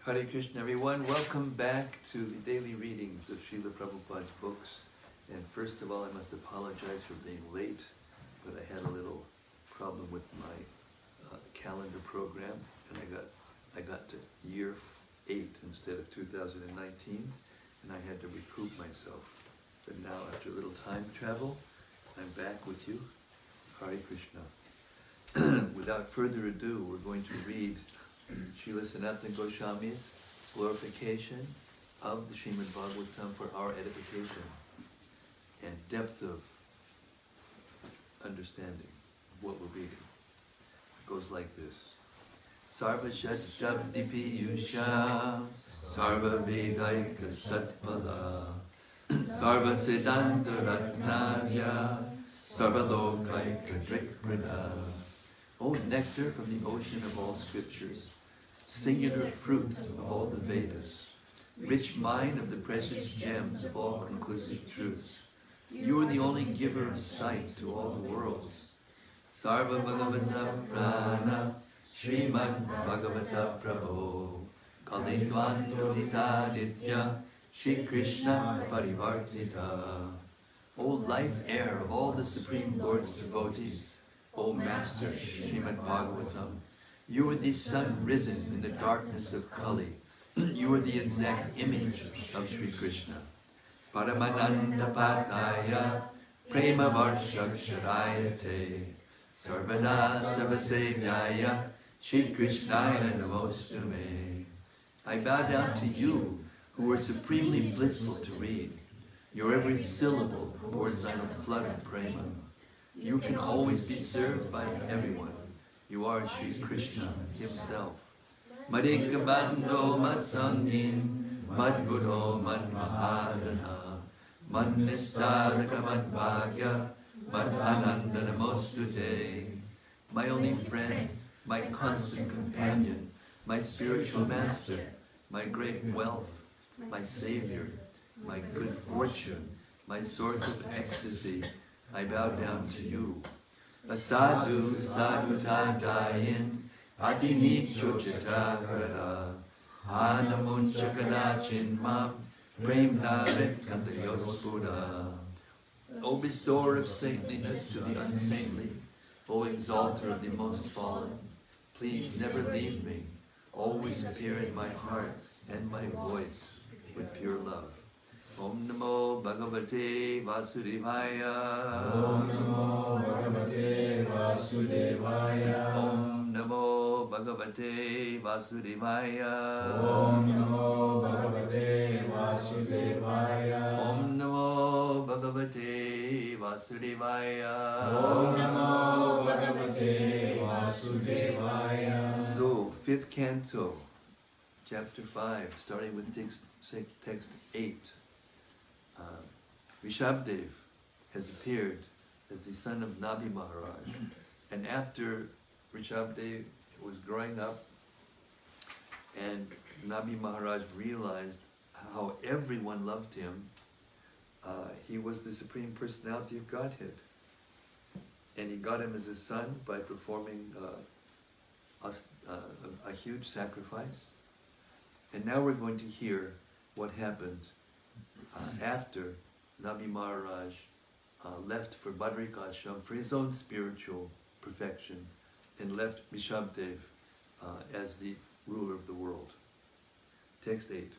Hare Krishna, everyone. Welcome back to the daily readings of Srila Prabhupada's books. And first of all, I must apologize for being late, but I had a little problem with my calendar program, and I got to year 8 instead of 2019, and I had to recoup myself. But now, after a little time travel, I'm back with you. Hare Krishna. Without further ado, we're going to read Srila Sanatana Goswami's glorification of the Srimad-Bhagavatam for our edification and depth of understanding of what we're reading. It goes like this. Sarva Shastabdi Piyusha Sarva Vedaika Satpala Sarva Siddhanta Ratnadya Sarva Lokaika Drikprada. O nectar from the ocean of all scriptures, singular fruit of all the Vedas, rich mine of the precious gems of all conclusive truths, you are the only giver of sight to all the worlds. Sarva Bhagavata Prana, Srimad Bhagavata Prabhu, Kalindwanto Nitaditya, Shri Krishna Parivartita. O life air of all the Supreme Lord's devotees, O Master Srimad-Bhagavatam, you are the sun risen in the darkness of Kali. You are the exact image of Sri Krishna. Paramananda Pataya Prema Varshaksharayate Sarvada Sarvasevyaya Shri Krishnaya Namostume. I bow down to you, who are supremely blissful to read. Your every syllable pours down a flood of prema. You can always be served by everyone. You are Sri Krishna himself. Madhikabando matsangin, madguro madmahadana, madnistadaka madbhagya, madhananda namostute. My only friend, my constant companion, my spiritual master, my great wealth, my savior, my good fortune, my source of ecstasy, I bow down to you. Asadu sadhu tadayin adini chochitakrada anamunchakada chinmam premna ritkantayospuda. O bestower of saintliness to the unsaintly, O exalter of the most fallen, please never leave me. Always appear in my heart and my voice with pure love. Om Namo Bhagavate Vasudevaya. Om Namo Bhagavate Vasudevaya. Om Namo Bhagavate Vasudevaya. Om Namo Bhagavate Vasudevaya. Om Namo Bhagavate Vasudevaya. Om Namo Bhagavate Vasudevaya. So, 5th canto, chapter 5, starting with text 8. Rsabhadeva has appeared as the son of Nabi Maharaj, and after Rsabhadeva was growing up and Nabi Maharaj realized how everyone loved him, he was the Supreme Personality of Godhead, and he got him as a son by performing a huge sacrifice. And now we're going to hear what happened after Nabi Maharaj left for Badrikashram for his own spiritual perfection and left Rsabhadeva as the ruler of the world. Text 8.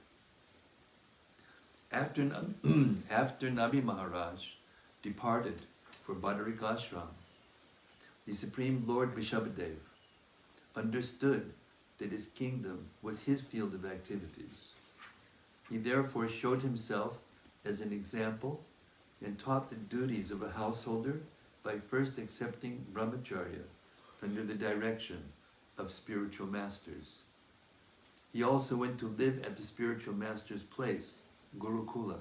After Nabi Maharaj departed for Badrikashram, the Supreme Lord Rsabhadeva understood that his kingdom was his field of activities. He therefore showed himself as an example and taught the duties of a householder by first accepting brahmacharya under the direction of spiritual masters. He also went to live at the spiritual master's place, Gurukula.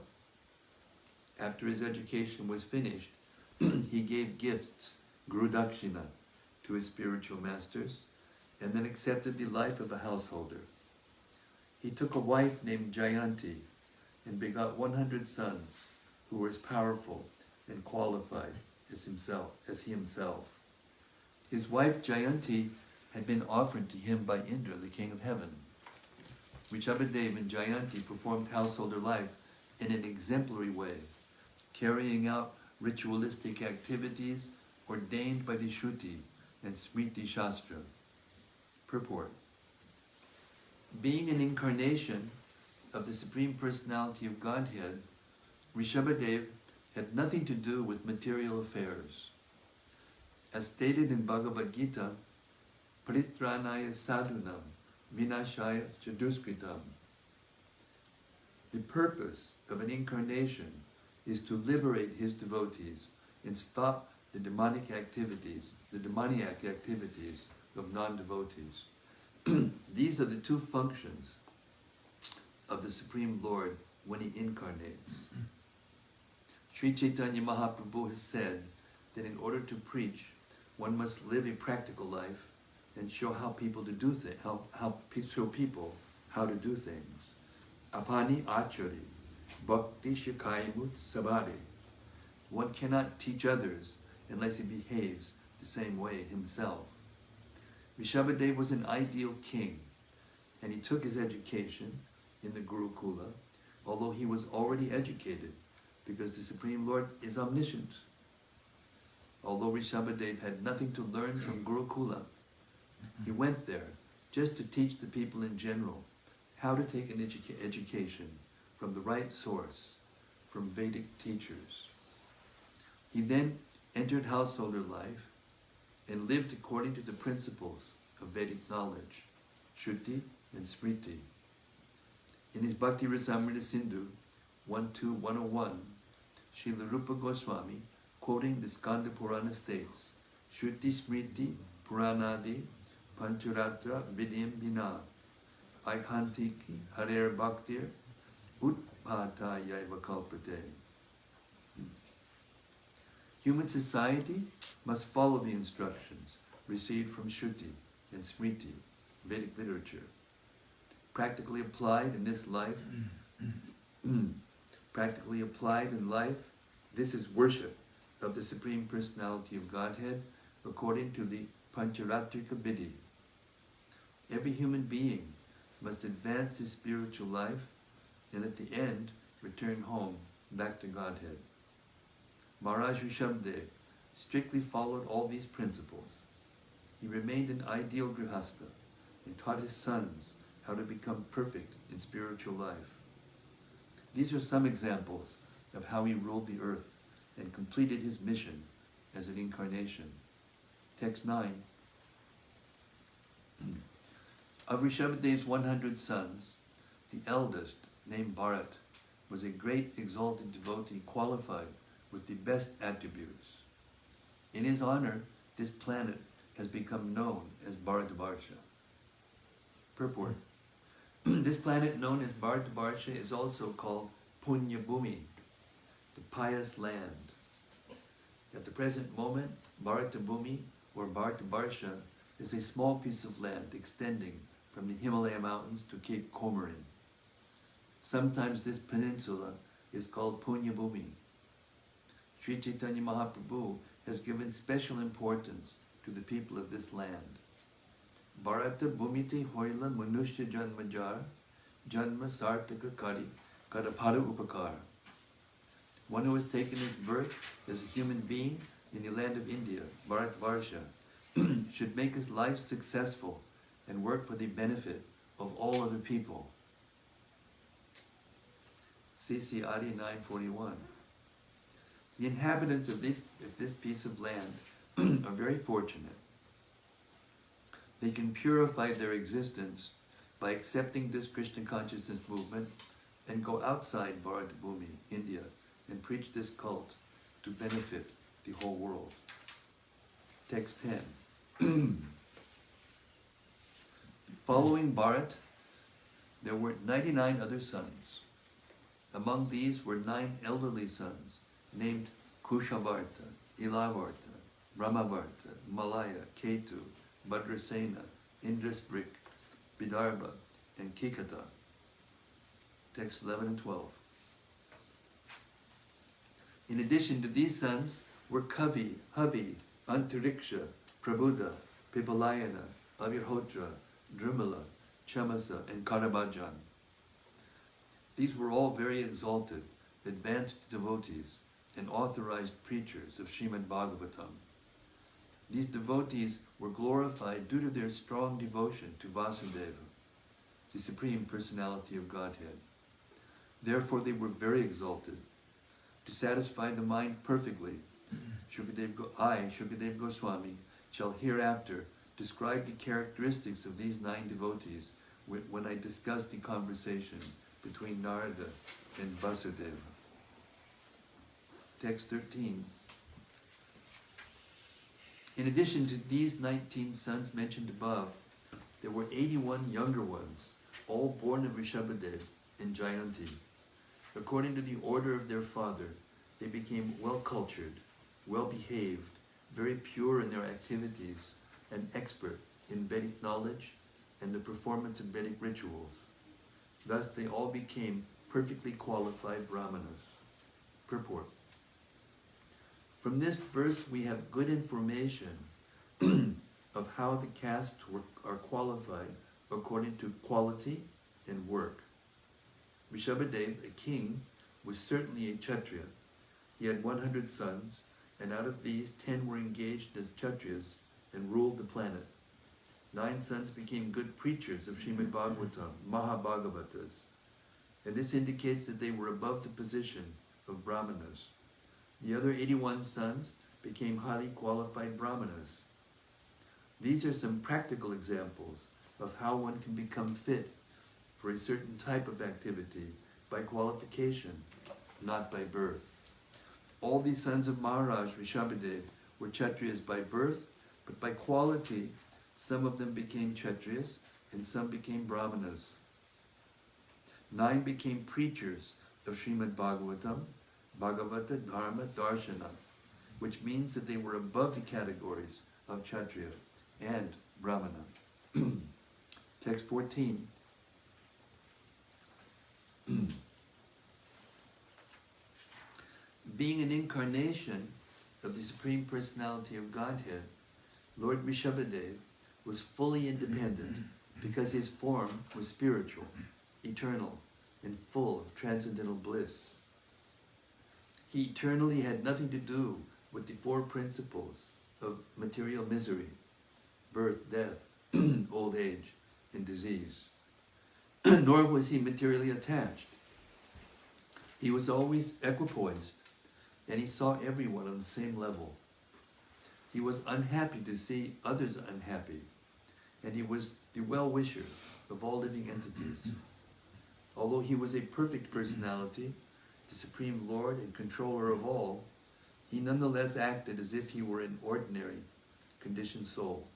After his education was finished, he gave gifts, Guru Dakshina, to his spiritual masters, and then accepted the life of a householder. He took a wife named Jayanti and begot 100 sons who were as powerful and qualified as he himself. His wife Jayanti had been offered to him by Indra, the king of heaven. Rsabhadeva and Jayanti performed householder life in an exemplary way, carrying out ritualistic activities ordained by the Shruti and Smriti Shastra. Purport. Being an incarnation of the Supreme Personality of Godhead, Rsabhadeva had nothing to do with material affairs. As stated in Bhagavad Gita, Paritranaya sadhunam vinashaya chaduskritam. The purpose of an incarnation is to liberate his devotees and stop the demoniac activities of non-devotees. These are the two functions of the Supreme Lord when he incarnates. Sri Chaitanya Mahaprabhu has said that in order to preach, one must live a practical life and show how people to do things, show people how to do things. Apani achari, bhakti shikaimut sabari. One cannot teach others unless he behaves the same way himself. Rsabhadeva was an ideal king, and he took his education in the Gurukula, although he was already educated, because the Supreme Lord is omniscient. Although Rsabhadeva had nothing to learn from Gurukula, he went there just to teach the people in general how to take an education from the right source, from Vedic teachers. He then entered householder life and lived according to the principles of Vedic knowledge, Shruti and Smriti. In his Bhakti Rasamrita Sindhu 1.2.101, Srila Rupa Goswami, quoting the Skanda Purana, states, Shruti Smriti Puranadi Pancharatra Vidyam Bina Aikantiki Harer Bhaktir Utpata Yaiva Kalpate. Human society must follow the instructions received from Shruti and Smriti, Vedic literature. Practically applied in this life, this is worship of the Supreme Personality of Godhead according to the Pancharatrika Vidhi. Every human being must advance his spiritual life and at the end return home back to Godhead. Maharaj Rsabhadeva strictly followed all these principles. He remained an ideal grihastha and taught his sons how to become perfect in spiritual life. These are some examples of how he ruled the earth and completed his mission as an incarnation. Text 9. Of Rsabhadeva's 100 sons, the eldest, named Bharat, was a great exalted devotee qualified with the best attributes. In his honor, this planet has become known as Bharatvarsha. Purport. This planet known as Bharatvarsha is also called Punya Bhumi, the pious land. At the present moment, Bharatbhumi or Bharatvarsha is a small piece of land extending from the Himalaya mountains to Cape Comorin. Sometimes this peninsula is called Punya Bhumi. Sri Chaitanya Mahaprabhu has given special importance to the people of this land. Bharata Bhumite Hoila Manushya Janmajar Janma Sartaka Kari Karapada Upakar. One who has taken his birth as a human being in the land of India, Bharatvarsha, should make his life successful and work for the benefit of all other people. CC Adi 941. The inhabitants of this piece of land are very fortunate. They can purify their existence by accepting this Krishna consciousness movement and go outside Bharatbhumi, India, and preach this cult to benefit the whole world. Text 10. Following Bharat, there were 99 other sons. Among these were 9 elderly sons named Kushavarta, Ilavarta, Brahmavarta, Malaya, Ketu, Bhadrasena, Indrasprik, Vidarbha, and Kikata. Text 11 and 12. In addition to these sons were Kavi, Havi, Antariksha, Prabhuda, Pipalayana, Avirhotra, Drumala, Shamasa, and Karabhajan. These were all very exalted, advanced devotees and authorized preachers of Srimad-Bhagavatam. These devotees were glorified due to their strong devotion to Vasudeva, the Supreme Personality of Godhead. Therefore they were very exalted. To satisfy the mind perfectly, Shukadeva Goswami, shall hereafter describe the characteristics of these 9 devotees when I discuss the conversation between Narada and Vasudeva. Text 13. In addition to these 19 sons mentioned above, there were 81 younger ones, all born of Rsabhadeva and Jayanti. According to the order of their father, they became well-cultured, well-behaved, very pure in their activities, and expert in Vedic knowledge and the performance of Vedic rituals. Thus they all became perfectly qualified brahmanas. Purport. From this verse we have good information of how the castes are qualified according to quality and work. Rsabhadeva, a king, was certainly a Kshatriya. He had 100 sons, and out of these 10 were engaged as Kshatriyas and ruled the planet. 9 sons became good preachers of Srimad-Bhagavatam, Mahabhagavatas, and this indicates that they were above the position of brahmanas. The other 81 sons became highly qualified brahmanas. These are some practical examples of how one can become fit for a certain type of activity by qualification, not by birth. All these sons of Maharaj Rsabhadeva were Kshatriyas by birth, but by quality, some of them became Kshatriyas and some became brahmanas. 9 became preachers of Srimad-Bhagavatam, Bhagavata Dharma Darshana, which means that they were above the categories of Kshatriya and Brahmana. Text 14. Being an incarnation of the Supreme Personality of Godhead, Lord Rsabhadeva was fully independent because his form was spiritual, eternal, and full of transcendental bliss. He eternally had nothing to do with the 4 principles of material misery: birth, death, old age, and disease. Nor was he materially attached. He was always equipoised, and he saw everyone on the same level. He was unhappy to see others unhappy, and he was the well-wisher of all living entities. Although he was a perfect personality, the Supreme Lord and controller of all, he nonetheless acted as if he were an ordinary, conditioned soul.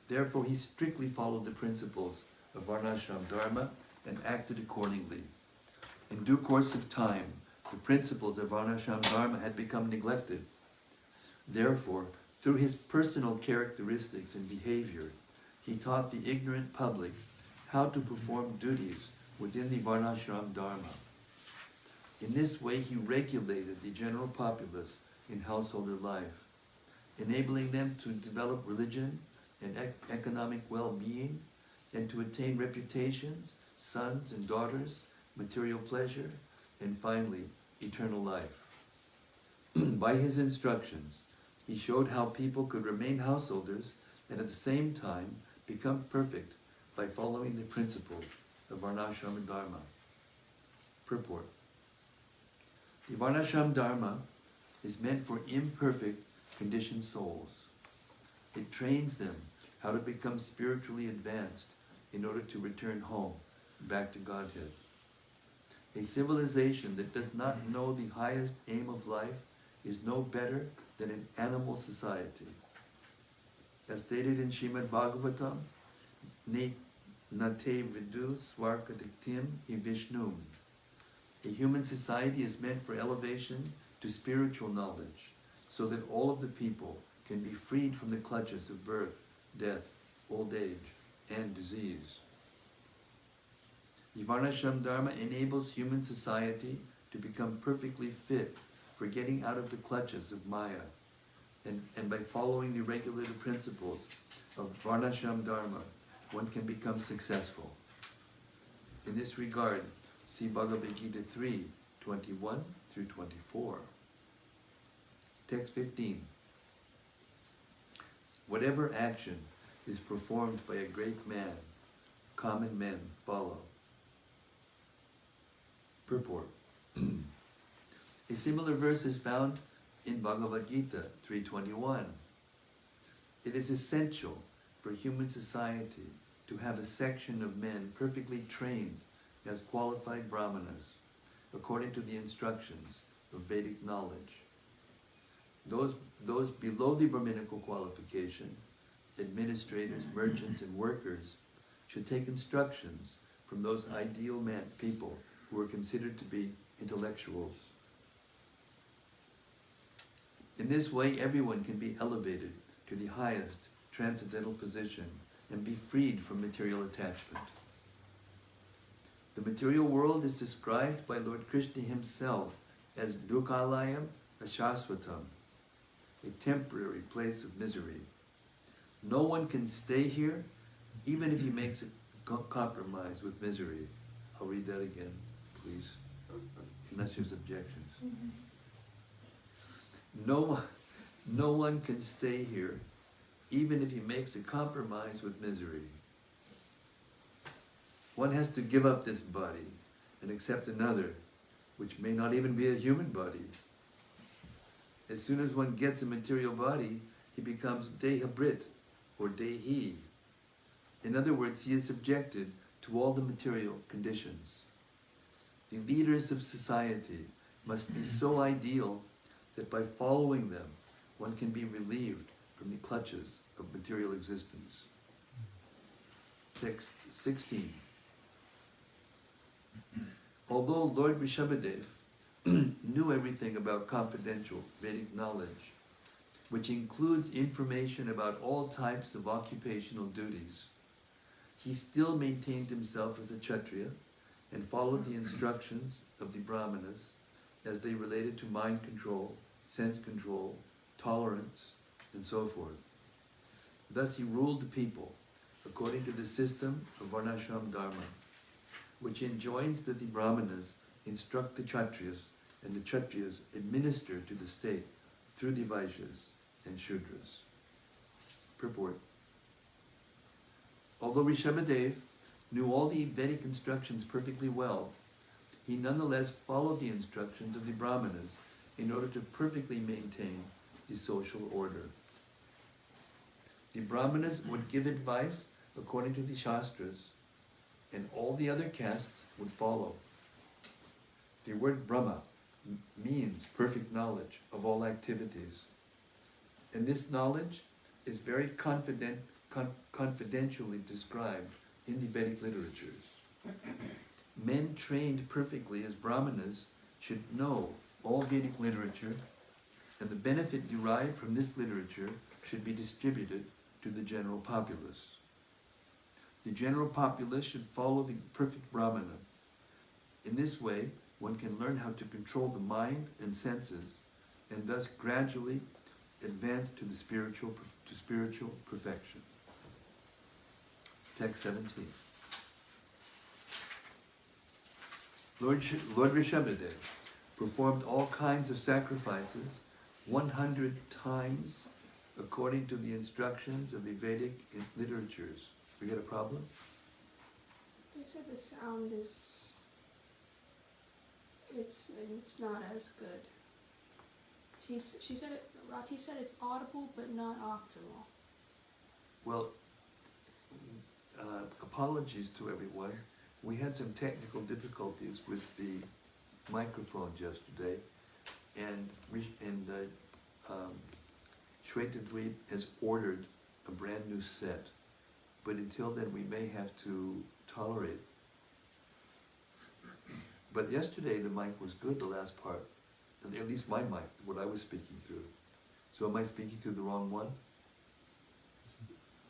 Therefore, he strictly followed the principles of Varnashram Dharma and acted accordingly. In due course of time, the principles of Varnashram Dharma had become neglected. Therefore, through his personal characteristics and behavior, he taught the ignorant public how to perform duties within the Varnashram Dharma. In this way, he regulated the general populace in householder life, enabling them to develop religion and economic well-being, and to attain reputations, sons and daughters, material pleasure, and finally, eternal life. By his instructions, he showed how people could remain householders and at the same time become perfect by following the principles of Varnashram Dharma. Purport. The Varnashram Dharma is meant for imperfect, conditioned souls. It trains them how to become spiritually advanced in order to return home, back to Godhead. A civilization that does not know the highest aim of life is no better than an animal society. As stated in Srimad-Bhagavatam, Nate vidu swarkadiktim hi Vishnum. A human society is meant for elevation to spiritual knowledge, so that all of the people can be freed from the clutches of birth, death, old age, and disease. The Varnashram Dharma enables human society to become perfectly fit for getting out of the clutches of Maya, and by following the regulated principles of Varnashram Dharma, one can become successful. In this regard, see Bhagavad Gita 3, 21 through 24. Text 15. Whatever action is performed by a great man, common men follow. Purport. A similar verse is found in Bhagavad Gita 3:21. It is essential for human society to have a section of men perfectly trained as qualified brahmanas, according to the instructions of Vedic knowledge. Those below the Brahminical qualification, administrators, merchants, and workers, should take instructions from those ideal people who are considered to be intellectuals. In this way, everyone can be elevated to the highest transcendental position and be freed from material attachment. The material world is described by Lord Krishna himself as Dukhalayam Ashasvatam, a temporary place of misery. No one can stay here, even if he makes a compromise with misery. I'll read that again, please, unless there's objections. No one can stay here, even if he makes a compromise with misery. One has to give up this body and accept another, which may not even be a human body. As soon as one gets a material body, he becomes Dehabrit, or Dehi. In other words, he is subjected to all the material conditions. The leaders of society must be so ideal that by following them, one can be relieved from the clutches of material existence. Text 16. Although Lord Rsabhadeva knew everything about confidential Vedic knowledge, which includes information about all types of occupational duties, he still maintained himself as a Kshatriya and followed the instructions of the Brahmanas as they related to mind control, sense control, tolerance, and so forth. Thus he ruled the people according to the system of Varnashram Dharma, which enjoins that the Brahmanas instruct the Kshatriyas and the Kshatriyas administer to the state through the Vaishyas and Shudras. Purport. Although Rsabhadeva knew all the Vedic instructions perfectly well, he nonetheless followed the instructions of the Brahmanas in order to perfectly maintain the social order. The Brahmanas would give advice according to the Shastras, and all the other castes would follow. The word Brahma means perfect knowledge of all activities. And this knowledge is very confidentially described in the Vedic literatures. Men trained perfectly as Brahmanas should know all Vedic literature, and the benefit derived from this literature should be distributed to the general populace. The general populace should follow the perfect Brahmana. In this way, one can learn how to control the mind and senses, and thus gradually advance to the spiritual perfection. Text 17. Lord Rsabhadeva performed all kinds of sacrifices 100 times according to the instructions of the Vedic literatures. We got a problem? They said the sound is... It's not as good. She said it, Rati said it's audible but not optimal. Well, apologies to everyone. We had some technical difficulties with the microphones yesterday, and Shwetadweep has ordered a brand new set, but until then we may have to tolerate. But yesterday the mic was good, the last part, and at least my mic, what I was speaking through. So am I speaking through the wrong one?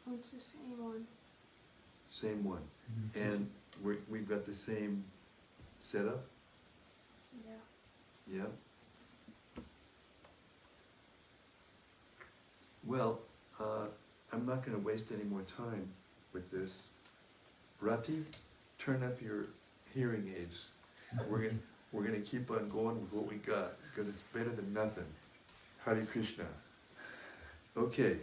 Oh, it's the same one. Same one. And we've got the same setup? Yeah. Yeah. Well, I'm not going to waste any more time with this. Rati, turn up your hearing aids. We're gonna keep on going with what we got, because it's better than nothing. Hare Krishna. Okay.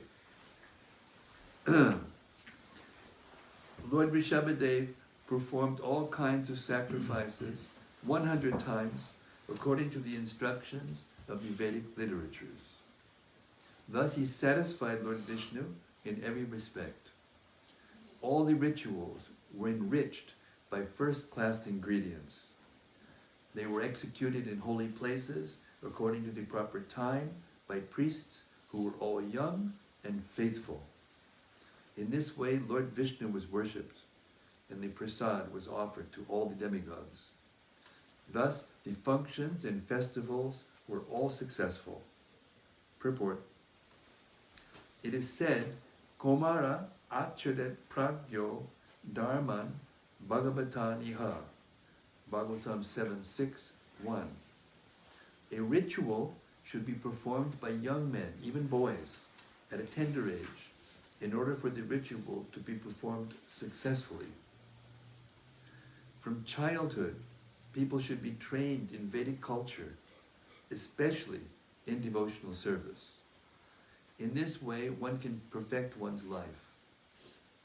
Lord Rsabhadeva performed all kinds of sacrifices 100 times according to the instructions of the Vedic literatures. Thus he satisfied Lord Vishnu in every respect. All the rituals were enriched by first-class ingredients. They were executed in holy places according to the proper time by priests who were all young and faithful. In this way, Lord Vishnu was worshipped, and the prasad was offered to all the demigods. Thus, the functions and festivals were all successful. Purport. It is said, Komara acharet pragyo dharman bhagavatan iha. Bhagavatam 7:6-1. A ritual should be performed by young men, even boys, at a tender age, in order for the ritual to be performed successfully. From childhood, people should be trained in Vedic culture, especially in devotional service. In this way, one can perfect one's life.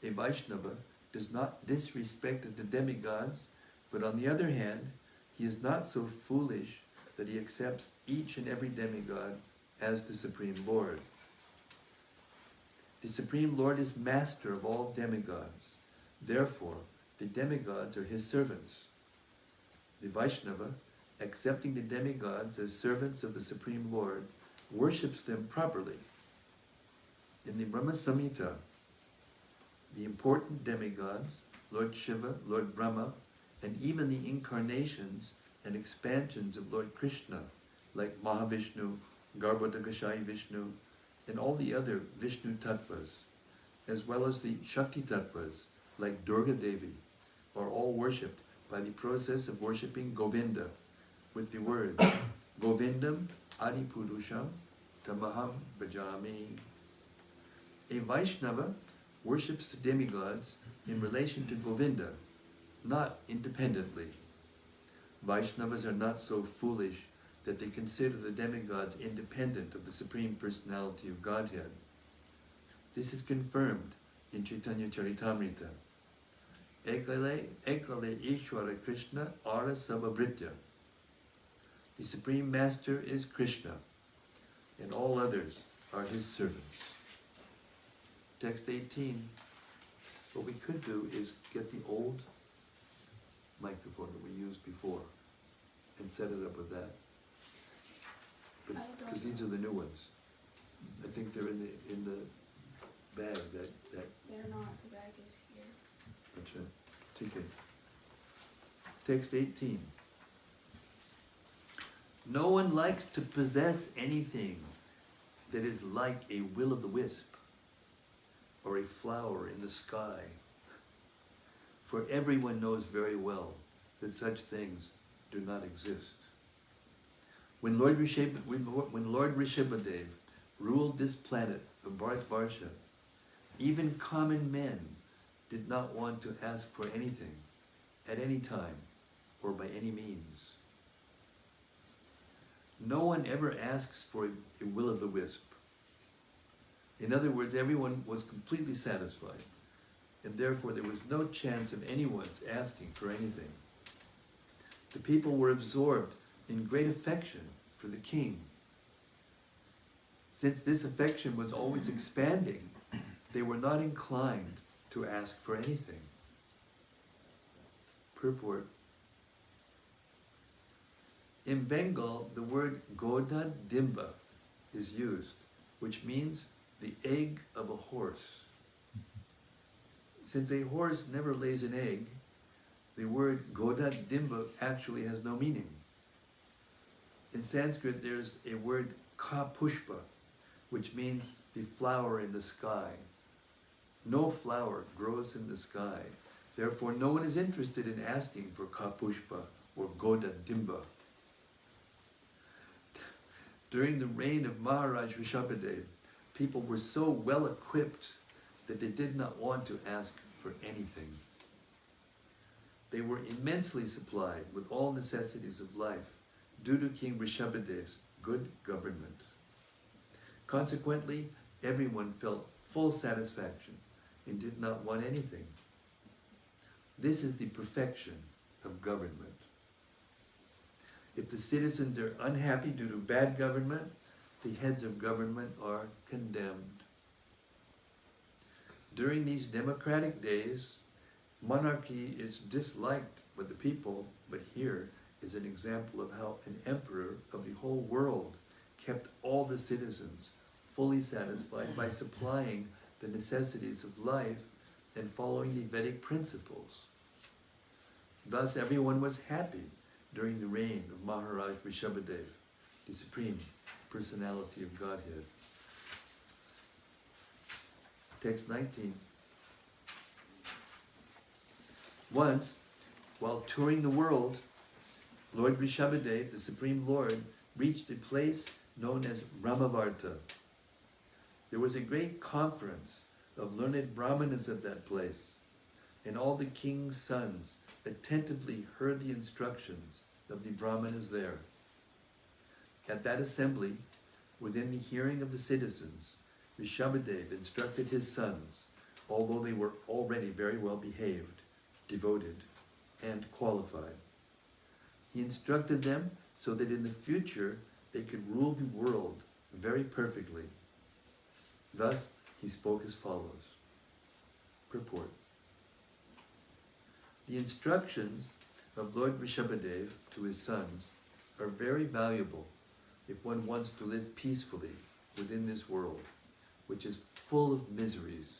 A Vaishnava does not disrespect the demigods, but on the other hand, he is not so foolish that he accepts each and every demigod as the Supreme Lord. The Supreme Lord is master of all demigods. Therefore, the demigods are his servants. The Vaishnava, accepting the demigods as servants of the Supreme Lord, worships them properly. In the Brahma Samhita, the important demigods, Lord Shiva, Lord Brahma, and even the incarnations and expansions of Lord Krishna, like Mahavishnu, Garbhodakashayi Vishnu, and all the other Vishnu Tattvas, as well as the Shakti Tattvas, like Durga Devi, are all worshipped by the process of worshipping Govinda, with the words, Govindam Adipurusham Tamaham Bhajami. A Vaishnava worships the demigods in relation to Govinda, not independently. Vaishnavas are not so foolish that they consider the demigods independent of the Supreme Personality of Godhead. This is confirmed in Chaitanya Charitamrita. Ekale Ishwara Krishna Rsabhadeva. The Supreme Master is Krishna, and all others are his servants. Text 18. What we could do is get the old microphone that we used before and set it up with that. Because these are the new ones. I think they're in the bag that They're not. The bag is here. That's right. TK. Text 18. No one likes to possess anything that is like a will-o'-the-wisp or a flower in the sky. For everyone knows very well that such things do not exist. When Lord Rsabhadeva ruled this planet of Bharatvarsha, even common men did not want to ask for anything at any time or by any means. No one ever asks for a will-o'-the-wisp. In other words, everyone was completely satisfied, and therefore there was no chance of anyone's asking for anything. The people were absorbed in great affection for the king. Since this affection was always expanding, they were not inclined to ask for anything. Purport. In Bengal, the word Godhead Dimba is used, which means the egg of a horse. Since a horse never lays an egg, the word Godhead Dimba actually has no meaning. In Sanskrit, there's a word ka pushpa, which means the flower in the sky. No flower grows in the sky. Therefore, no one is interested in asking for ka pushpa or Godhead Dimba. During the reign of Maharaj Rsabhadeva, people were so well equipped that they did not want to ask for anything. they were immensely supplied with all necessities of life due to King Rsabhadeva's good government. Consequently, everyone felt full satisfaction and did not want anything. This is the perfection of government. If the citizens are unhappy due to bad government, the heads of government are condemned. During these democratic days, monarchy is disliked by the people, but here is an example of how an emperor of the whole world kept all the citizens fully satisfied by supplying the necessities of life and following the Vedic principles. Thus everyone was happy during the reign of Maharaj Rsabhadeva, the Supreme Personality of Godhead. Text 19. Once, while touring the world, Lord Rsabhadeva, the Supreme Lord, reached a place known as Brahmavarta. There was a great conference of learned brahmanas at that place, and all the king's sons attentively heard the instructions of the brahmanas there. At that assembly, within the hearing of the citizens, Rsabhadeva instructed his sons, although they were already very well behaved, devoted, and qualified. He instructed them so that in the future they could rule the world very perfectly. Thus he spoke as follows. Purport. The instructions of Lord Rsabhadeva to his sons are very valuable if one wants to live peacefully within this world, which is full of miseries.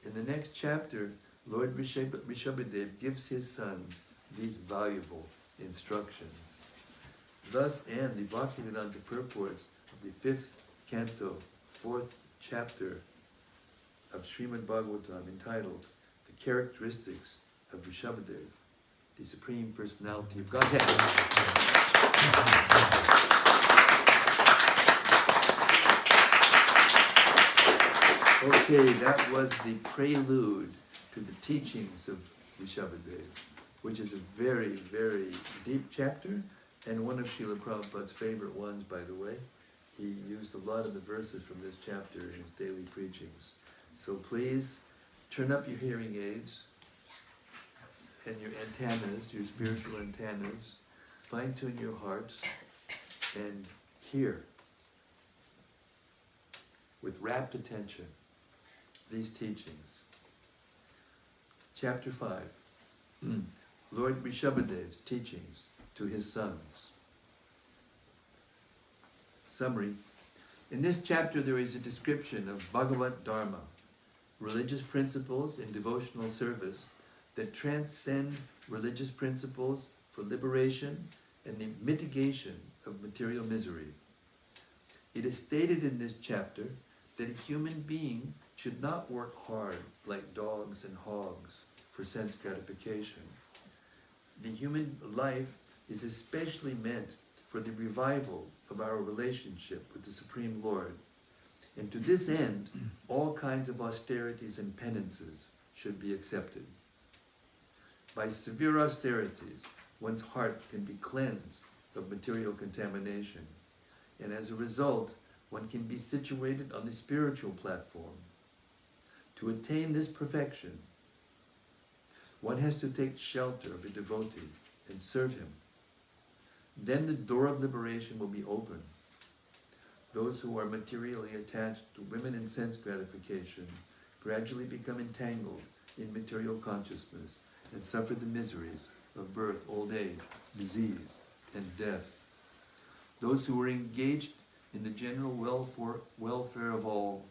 In the next chapter, Lord Rsabhadeva gives his sons these valuable instructions. Thus end the Bhaktivedanta purports of the 5th canto, 4th chapter of Srimad-Bhagavatam, entitled The Characteristics of Rsabhadeva, the Supreme Personality of Godhead. Okay, that was the prelude to the teachings of Rsabhadeva, which is a very, very deep chapter, and one of Srila Prabhupada's favorite ones, by the way. He used a lot of the verses from this chapter in his daily preachings. So please turn up your hearing aids and your antennas, your spiritual antennas, fine-tune your hearts, and hear with rapt attention these teachings. Chapter 5, Lord Rsabhadeva's teachings to his sons. Summary. In this chapter there is a description of Bhagavat Dharma, religious principles in devotional service that transcend religious principles for liberation and the mitigation of material misery. It is stated in this chapter that a human being should not work hard like dogs and hogs for sense gratification. The human life is especially meant for the revival of our relationship with the Supreme Lord. And to this end, all kinds of austerities and penances should be accepted. By severe austerities, one's heart can be cleansed of material contamination, and as a result, one can be situated on the spiritual platform. To attain this perfection, one has to take shelter of a devotee and serve him. Then the door of liberation will be open. Those who are materially attached to women and sense gratification gradually become entangled in material consciousness and suffer the miseries of birth, old age, disease, and death. Those who are engaged in the general welfare of all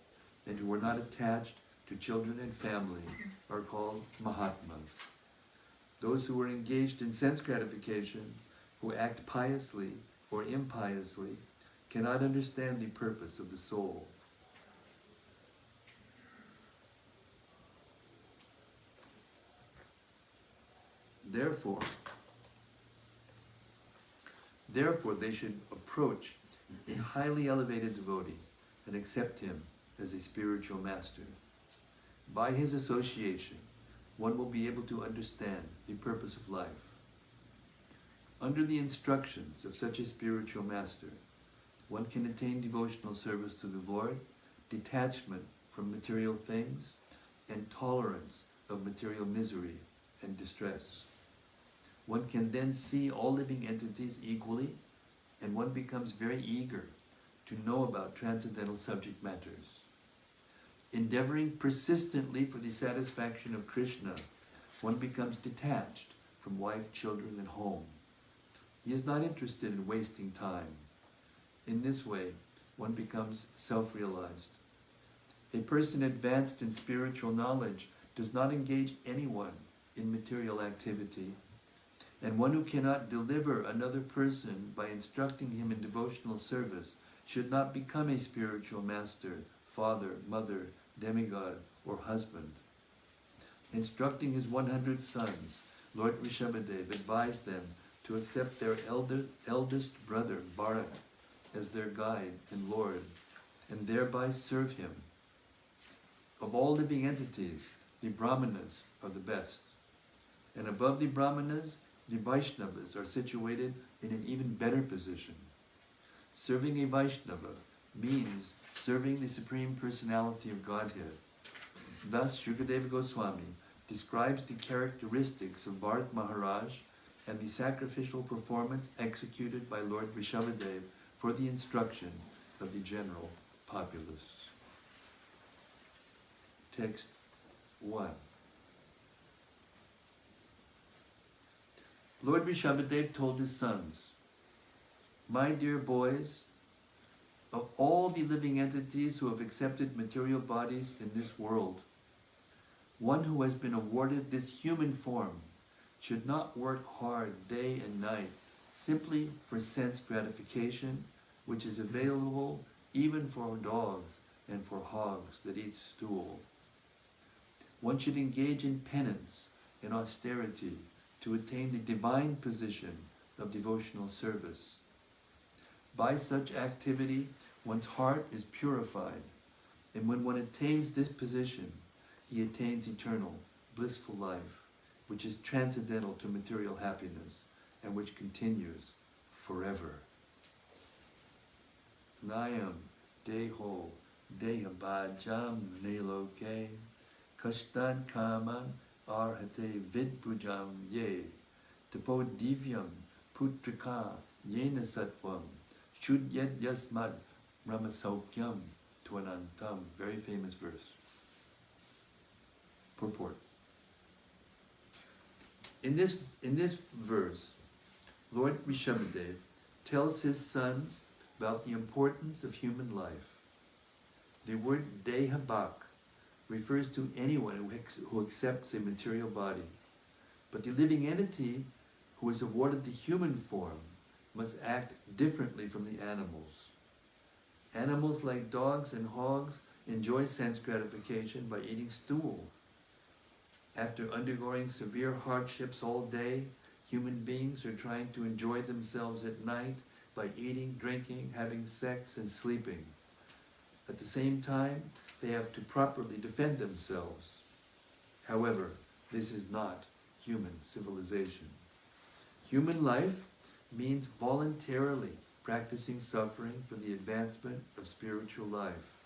and who are not attached to children and family are called Mahatmas. Those who are engaged in sense gratification, who act piously or impiously, cannot understand the purpose of the soul. Therefore, they should approach a highly elevated devotee and accept him as a spiritual master. By his association, one will be able to understand the purpose of life. Under the instructions of such a spiritual master, one can attain devotional service to the Lord, detachment from material things, and tolerance of material misery and distress. One can then see all living entities equally, and one becomes very eager to know about transcendental subject matters. Endeavoring persistently for the satisfaction of Krishna, one becomes detached from wife, children, and home. He is not interested in wasting time. In this way, one becomes self-realized. A person advanced in spiritual knowledge does not engage anyone in material activity, and one who cannot deliver another person by instructing him in devotional service should not become a spiritual master, father, mother, demigod, or husband. Instructing his 100 sons, Lord Rsabhadeva advised them to accept their eldest brother, Bharat, as their guide and Lord, and thereby serve him. Of all living entities, the Brahmanas are the best. And above the Brahmanas, the Vaishnavas are situated in an even better position. Serving a Vaishnava means serving the Supreme Personality of Godhead. Thus, Shukadeva Goswami describes the characteristics of Bharat Maharaj and the sacrificial performance executed by Lord Rsabhadeva for the instruction of the general populace. Text 1. Lord Rsabhadeva told his sons, "My dear boys, of all the living entities who have accepted material bodies in this world, one who has been awarded this human form should not work hard day and night simply for sense gratification, which is available even for dogs and for hogs that eat stool. One should engage in penance and austerity to attain the divine position of devotional service. By such activity, one's heart is purified, and when one attains this position, he attains eternal, blissful life, which is transcendental to material happiness and which continues forever." Nayam deho dehabhajam niloke kastad kaman arhate vidbhujam ye tapo divyam putrika yena satvam shudyat yasmad ramasaukyam twanantam. Very famous verse. Purport. In this verse, Lord Rsabhadeva tells his sons about the importance of human life. The word dehabhak refers to anyone who accepts a material body, but the living entity who is awarded the human form must act differently from the animals. Animals like dogs and hogs enjoy sense gratification by eating stool. After undergoing severe hardships all day, human beings are trying to enjoy themselves at night by eating, drinking, having sex, and sleeping. At the same time, they have to properly defend themselves. However, this is not human civilization. Human life means voluntarily practicing suffering for the advancement of spiritual life.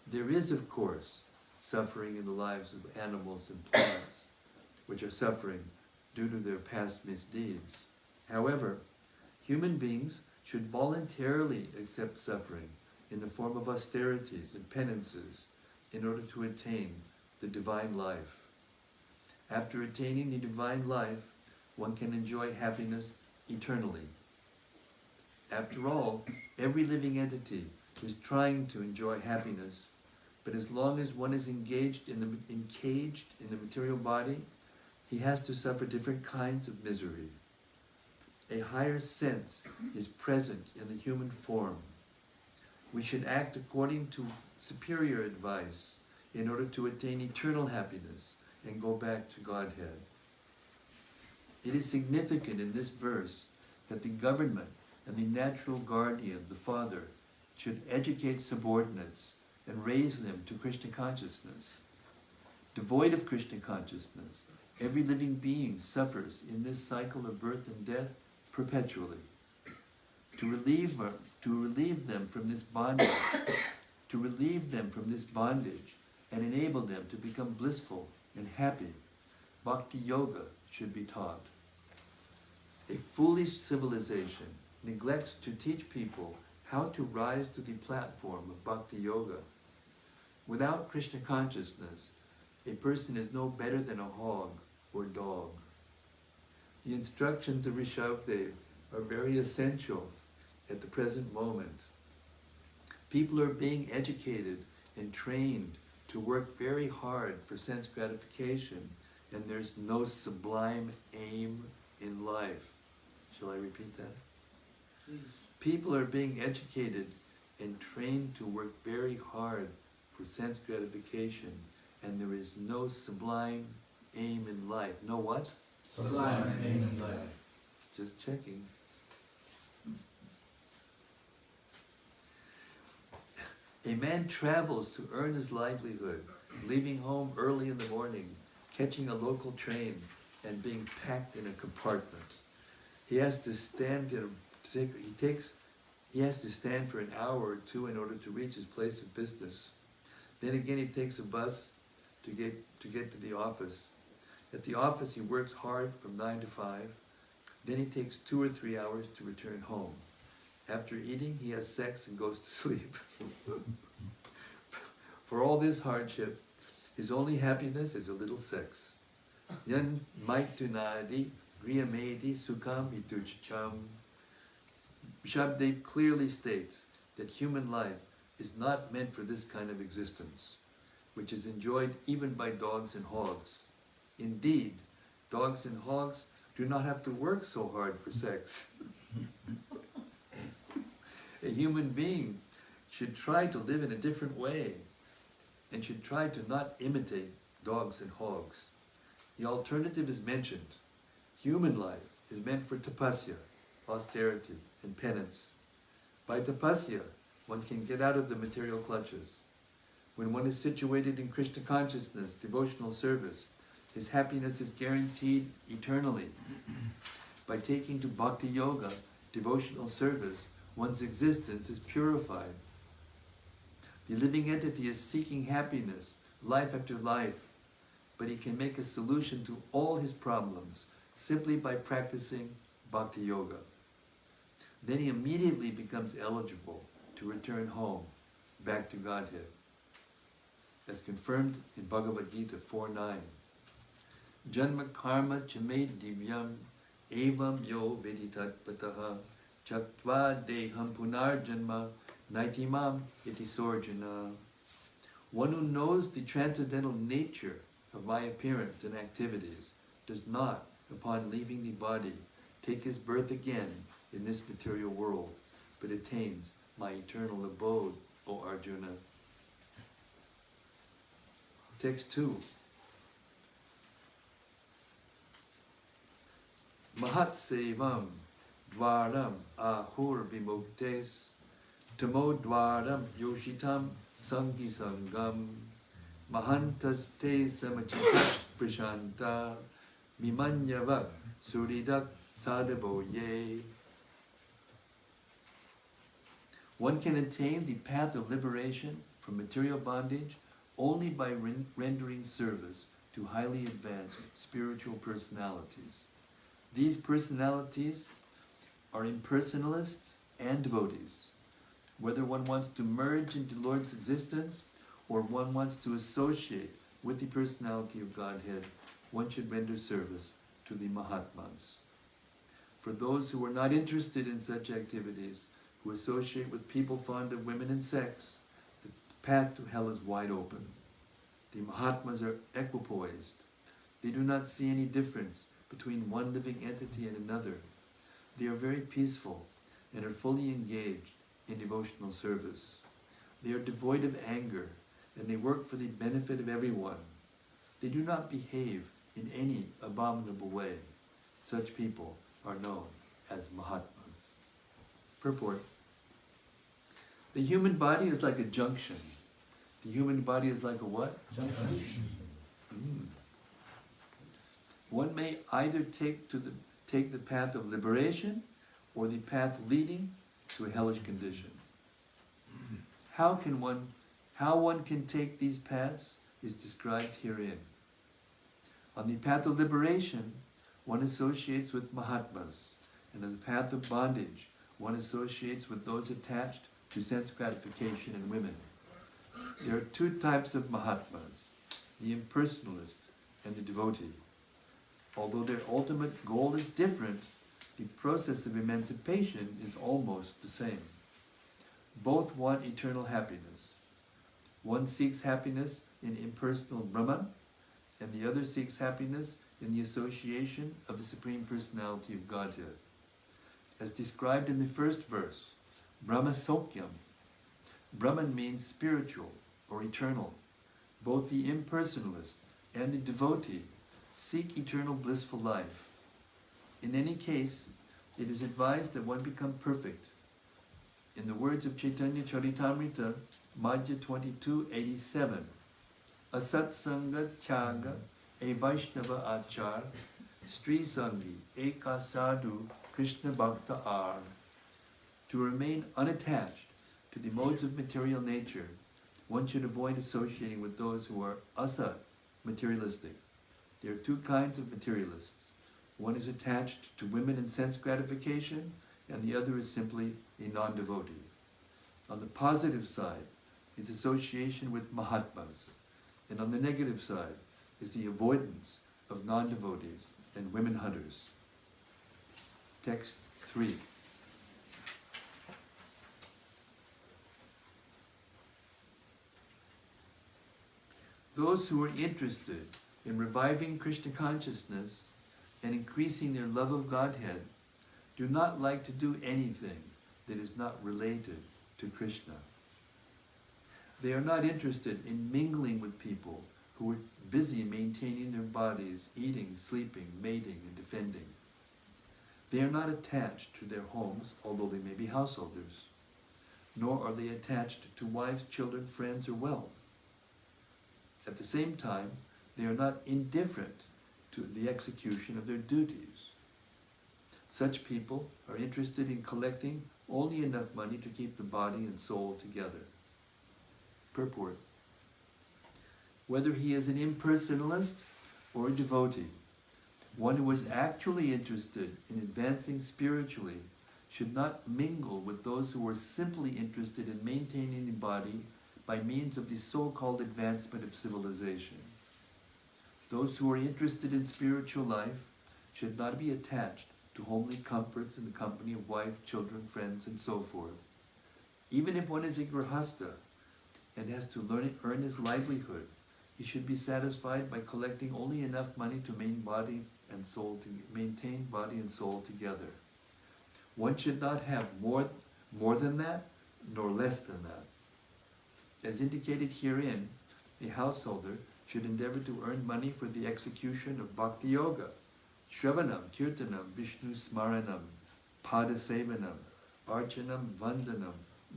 There is, of course, suffering in the lives of animals and plants, which are suffering due to their past misdeeds. However, human beings should voluntarily accept suffering in the form of austerities and penances in order to attain the divine life. After attaining the divine life, one can enjoy happiness eternally. After all, every living entity is trying to enjoy happiness, but as long as one is encaged in the material body, he has to suffer different kinds of misery. A higher sense is present in the human form. We should act according to superior advice in order to attain eternal happiness and go back to Godhead. It is significant in this verse that the government and the natural guardian, the father, should educate subordinates and raise them to Krishna consciousness. Devoid of Krishna consciousness, every living being suffers in this cycle of birth and death perpetually. To relieve them from this bondage, and enable them to become blissful and happy, bhakti yoga should be taught. A foolish civilization neglects to teach people how to rise to the platform of bhakti yoga. Without Krishna consciousness, a person is no better than a hog or dog. The instructions of Rsabhadeva are very essential at the present moment. People are being educated and trained to work very hard for sense gratification, and there's no sublime aim in life. Shall I repeat that? Please. People are being educated and trained to work very hard for sense gratification, and there is no sublime aim in life. No what? Sublime aim in life. Just checking. A man travels to earn his livelihood, leaving home early in the morning, catching a local train, and being packed in a compartment. He has to stand for an hour or two in order to reach his place of business. Then again, he takes a bus to get to the office. At the office, he works hard from 9 to 5. Then he takes 2 or 3 hours to return home. After eating, he has sex and goes to sleep. For all this hardship, his only happiness is a little sex. Yan maitunadi griyamedi sukham itucham. Rsabhadeva clearly states that human life is not meant for this kind of existence, which is enjoyed even by dogs and hogs. Indeed, dogs and hogs do not have to work so hard for sex. A human being should try to live in a different way and should try to not imitate dogs and hogs. The alternative is mentioned. Human life is meant for tapasya, austerity, and penance. By tapasya, one can get out of the material clutches. When one is situated in Krishna consciousness, devotional service, his happiness is guaranteed eternally. By taking to bhakti yoga, devotional service, one's existence is purified. The living entity is seeking happiness, life after life, but he can make a solution to all his problems simply by practicing bhakti yoga. Then he immediately becomes eligible to return home, back to Godhead, as confirmed in Bhagavad Gita 4:9. Janma karma chame divyam evam yo veditat pataha chaktva deham punar janma naitimam iti sorjana. One who knows the transcendental nature of my appearance and activities does not, upon leaving the body, take his birth again in this material world, but attains my eternal abode, O Arjuna. Text 2. Mahat sevam dvaram ahur vimuktes tamo dvaram yoshitam sangi sangam mahantas te samachita prashanta mimanyavak suridak sadavo ye. One can attain the path of liberation from material bondage only by rendering service to highly advanced spiritual personalities. These personalities are impersonalists and devotees. Whether one wants to merge into Lord's existence or one wants to associate with the personality of Godhead, one should render service to the Mahatmas. For those who are not interested in such activities, who associate with people fond of women and sex, the path to hell is wide open. The Mahatmas are equipoised. They do not see any difference between one living entity and another. They are very peaceful and are fully engaged in devotional service. They are devoid of anger and they work for the benefit of everyone. They do not behave in any abominable way. Such people are known as Mahatmas. Purport. The human body is like a junction. The human body is like a what? Junction. One may either take the path of liberation or the path leading to a hellish condition. How one can take these paths is described herein. On the path of liberation, one associates with Mahatmas, and on the path of bondage, one associates with those attached to sense gratification and women. There are two types of Mahatmas, the impersonalist and the devotee. Although their ultimate goal is different, the process of emancipation is almost the same. Both want eternal happiness. One seeks happiness in impersonal Brahman, and the other seeks happiness in the association of the Supreme Personality of Godhead. As described in the first verse, Brahma Sokyam. Brahman means spiritual or eternal. Both the impersonalist and the devotee seek eternal blissful life. In any case, it is advised that one become perfect. In the words of Chaitanya Charitamrita, Madhya 22:87, Asatsanga Tyaga E Vaishnava Achar Sri Sangi Eka Sadhu Krishna Bhakta Ar. To remain unattached to the modes of material nature, one should avoid associating with those who are asat, materialistic. There are two kinds of materialists. One is attached to women and sense gratification, and the other is simply a non-devotee. On the positive side is association with Mahatmas, and on the negative side is the avoidance of non-devotees and women hunters. Text 3. Those who are interested in reviving Krishna consciousness and increasing their love of Godhead do not like to do anything that is not related to Krishna. They are not interested in mingling with people who are busy maintaining their bodies, eating, sleeping, mating, and defending. They are not attached to their homes, although they may be householders, nor are they attached to wives, children, friends, or wealth. At the same time, they are not indifferent to the execution of their duties. Such people are interested in collecting only enough money to keep the body and soul together. Purport. Whether he is an impersonalist or a devotee, one who is actually interested in advancing spiritually should not mingle with those who are simply interested in maintaining the body by means of the so-called advancement of civilization. Those who are interested in spiritual life should not be attached to homely comforts in the company of wife, children, friends, and so forth. Even if one is a grihasta and has to earn his livelihood, he should be satisfied by collecting only enough money to maintain body and soul together. One should not have more than that, nor less than that. As indicated herein, a householder should endeavor to earn money for the execution of Bhakti Yoga, Shravanam, Kirtanam, Vishnu Smaranam, Pada Sevanam, Archanam, Vandanam,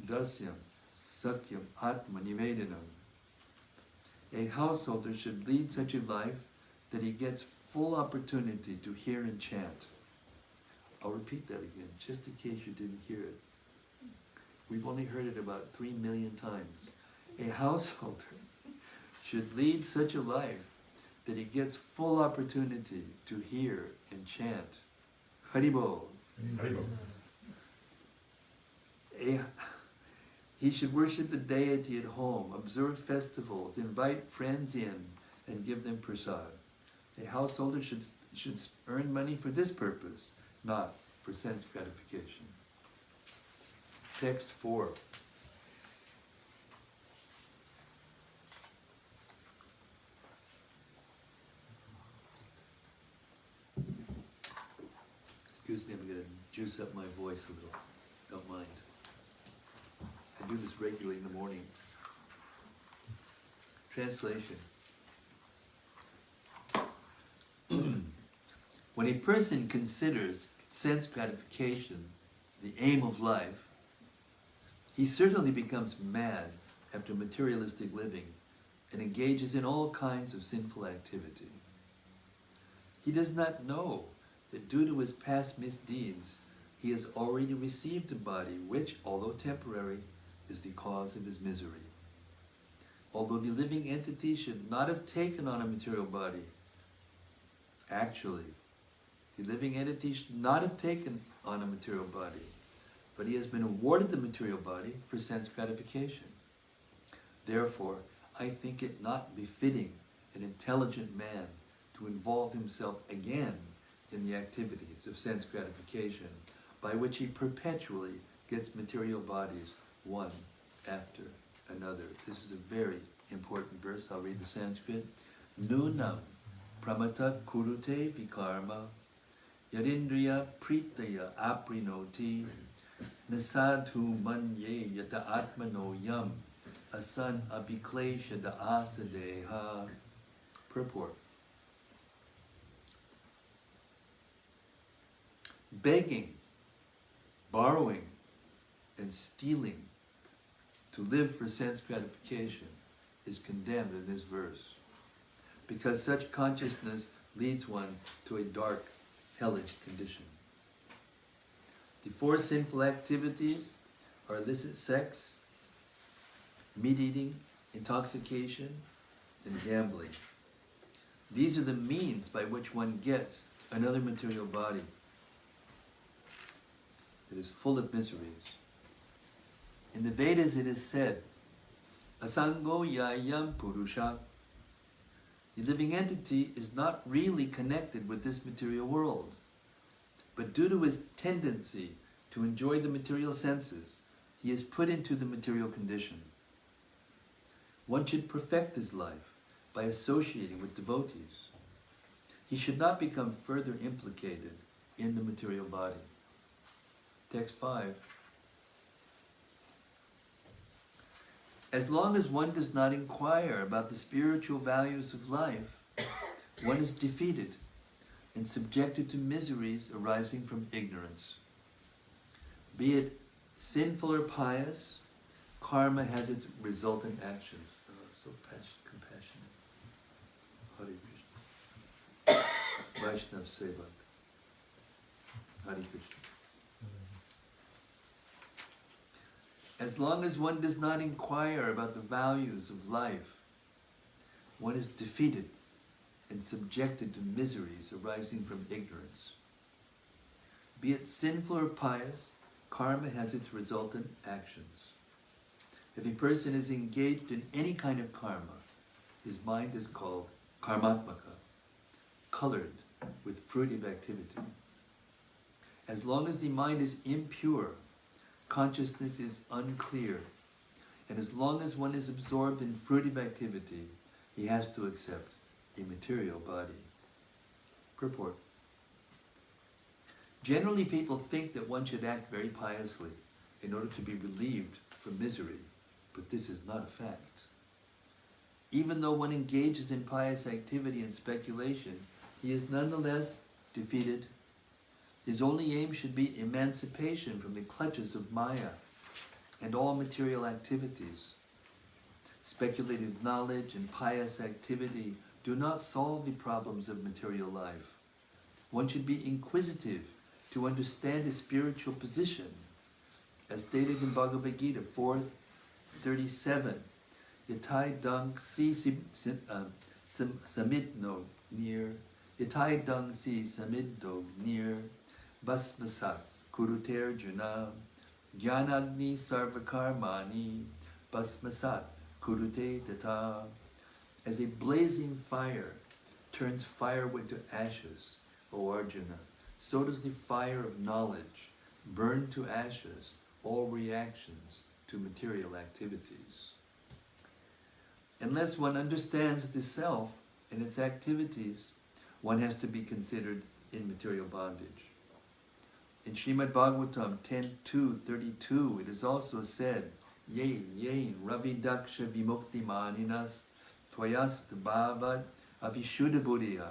Dasyam, Sakyam, Atma Nivedanam. A householder should lead such a life that he gets full opportunity to hear and chant. I'll repeat that again, just in case you didn't hear it. We've only heard it about 3 million times. A householder should lead such a life that he gets full opportunity to hear and chant. Haribol. Haribol. He should worship the deity at home, observe festivals, invite friends in, and give them prasad. A householder should earn money for this purpose, not for sense gratification. Text 4. Excuse me, I'm going to juice up my voice a little. Don't mind. I do this regularly in the morning. Translation. When a person considers sense gratification the aim of life, he certainly becomes mad after materialistic living and engages in all kinds of sinful activity. He does not know that due to his past misdeeds, he has already received a body which, although temporary, is the cause of his misery. Although the living entity should not have taken on a material body, actually, the living entity should not have taken on a material body, but he has been awarded the material body for sense gratification. Therefore, I think it not befitting an intelligent man to involve himself again in the activities of sense gratification, by which he perpetually gets material bodies one after another. This is a very important verse. I'll read the Sanskrit. Nunam pramata kurute vikarma yadindriya pritaya aprinoti nasadhu manye yata atmano yam asan abhiklesha da asadeha. Purport. Begging, borrowing, and stealing to live for sense gratification is condemned in this verse, because such consciousness leads one to a dark, hellish condition. The four sinful activities are illicit sex, meat eating, intoxication, and gambling. These are the means by which one gets another material body. It is full of miseries. In the Vedas it is said, Asango yayam purusha. The living entity is not really connected with this material world, but due to his tendency to enjoy the material senses, he is put into the material condition. One should perfect his life by associating with devotees. He should not become further implicated in the material body. Text 5. As long as one does not inquire about the spiritual values of life, one is defeated and subjected to miseries arising from ignorance. Be it sinful or pious, karma has its resultant actions. So compassionate. Hare Krishna. Vaishnav Sevak. Hare Krishna. As long as one does not inquire about the values of life, one is defeated and subjected to miseries arising from ignorance. Be it sinful or pious, karma has its resultant actions. If a person is engaged in any kind of karma, his mind is called karmatmaka, colored with fruitive activity. As long as the mind is impure, consciousness is unclear, and as long as one is absorbed in fruitive activity, he has to accept a material body. Purport. Generally, people think that one should act very piously in order to be relieved from misery, but this is not a fact. Even though one engages in pious activity and speculation, he is nonetheless defeated. His only aim should be emancipation from the clutches of Maya and all material activities. Speculative knowledge and pious activity do not solve the problems of material life. One should be inquisitive to understand his spiritual position. As stated in Bhagavad Gita 4:37, Yatai dung si samidno near, Yatai dung si samidno near, Basmasat kuruter juna, Jnanagni sarvakarmani, Basmasat kurute tata. As a blazing fire turns firewood to ashes, O Arjuna, so does the fire of knowledge burn to ashes all reactions to material activities. Unless one understands the self and its activities, one has to be considered in material bondage. In Srimad-Bhagavatam 10.2.32, it is also said, Ye ravi daksha vimukti maninas tvayast bhavat avishuddha buddhiya.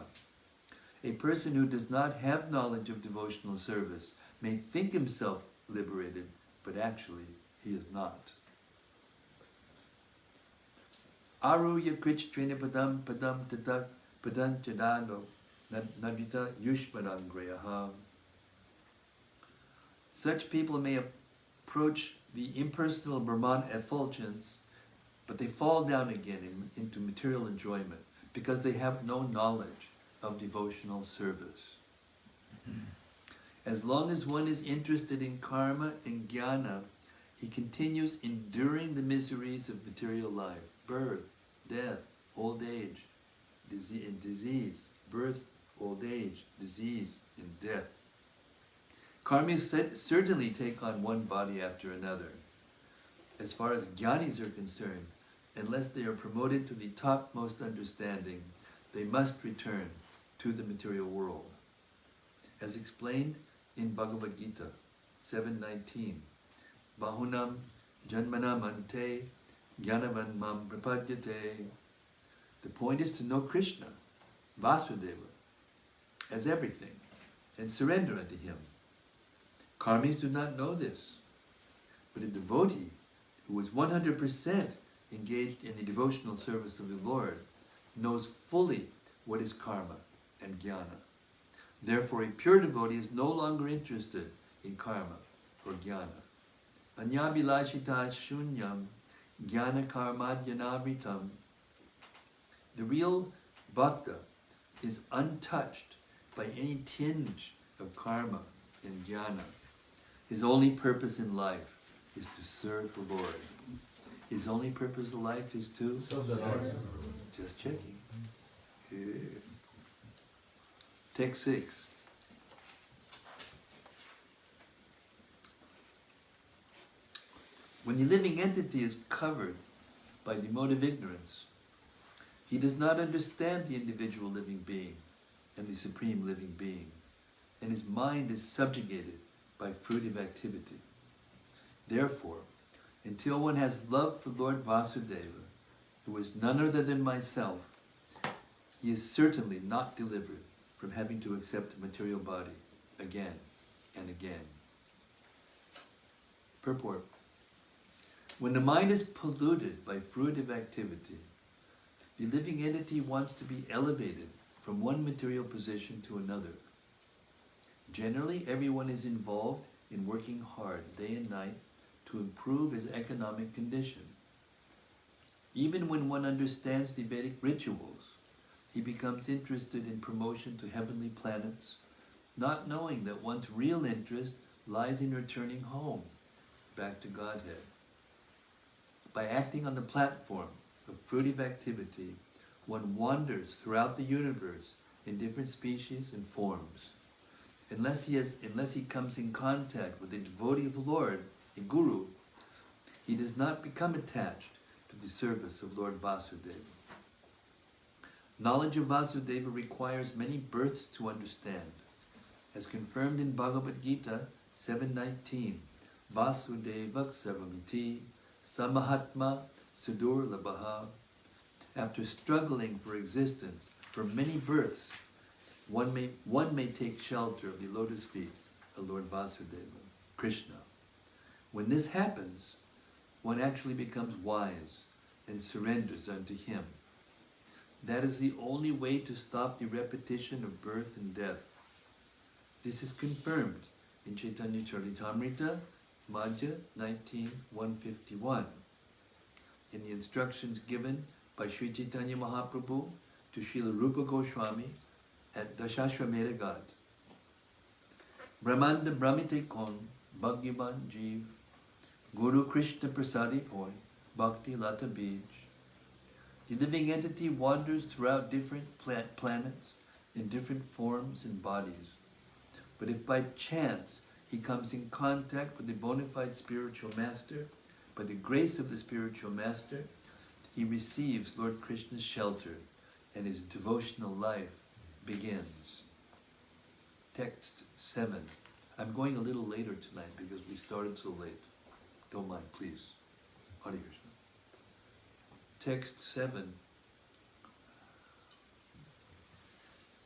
A person who does not have knowledge of devotional service may think himself liberated, but actually he is not. Aruya krich trina padam padam tatak padan chadano nabita yushmadam graham. Such people may approach the impersonal Brahman effulgence, but they fall down again into material enjoyment because they have no knowledge of devotional service. As long as one is interested in karma and jnana, he continues enduring the miseries of material life: birth, death, old age, disease, birth, old age, disease, and death. Karmis certainly take on one body after another. As far as jnanis are concerned, unless they are promoted to the topmost understanding, they must return to the material world. As explained in Bhagavad Gita 7:19, Bahunam janmanam ante jnanavan mam prapadyate. The point is to know Krishna, Vasudeva, as everything, and surrender unto him. Karmis do not know this, but a devotee who is 100% engaged in the devotional service of the Lord knows fully what is karma and jnana. Therefore, a pure devotee is no longer interested in karma or jnana. Anyabilashita shunyam jnana karmadyanavritam. The real bhakta is untouched by any tinge of karma and jnana. His only purpose in life is to serve the Lord. His only purpose of life is to serve the Lord. Just checking. Yeah. Text 6. When the living entity is covered by the mode of ignorance, he does not understand the individual living being and the supreme living being, and his mind is subjugated by fruitive activity. Therefore, until one has love for Lord Vasudeva, who is none other than myself, he is certainly not delivered from having to accept a material body again and again. Purport. When the mind is polluted by fruitive activity, the living entity wants to be elevated from one material position to another. Generally, everyone is involved in working hard day and night to improve his economic condition. Even when one understands the Vedic rituals, he becomes interested in promotion to heavenly planets, not knowing that one's real interest lies in returning home, back to Godhead. By acting on the platform of fruitive activity, one wanders throughout the universe in different species and forms. Unless he comes in contact with a devotee of the Lord, a guru, he does not become attached to the service of Lord Vasudeva. Knowledge of Vasudeva requires many births to understand. As confirmed in Bhagavad Gita 7:19, Vasudeva Sarvamiti Samahatma Sudur Labaha. After struggling for existence for many births, one may take shelter of the lotus feet of Lord Vasudeva, Krishna. When this happens, one actually becomes wise and surrenders unto him. That is the only way to stop the repetition of birth and death. This is confirmed in Chaitanya Charitamrita, Madhya 19:151, in the instructions given by Sri Chaitanya Mahaprabhu to Srila Rupa Goswami at Dashashrameda Ghat. Brahmanda Brahmite Kon Bhagyavan Jeev Guru Krishna Prasadi Poi Bhakti Lata Bij. The living entity wanders throughout different planets in different forms and bodies. But if by chance he comes in contact with the bona fide spiritual master, by the grace of the spiritual master, he receives Lord Krishna's shelter and his devotional life begins. Text 7. I'm going a little later tonight because we started so late. Don't mind, please. Hare Krishna. Text 7.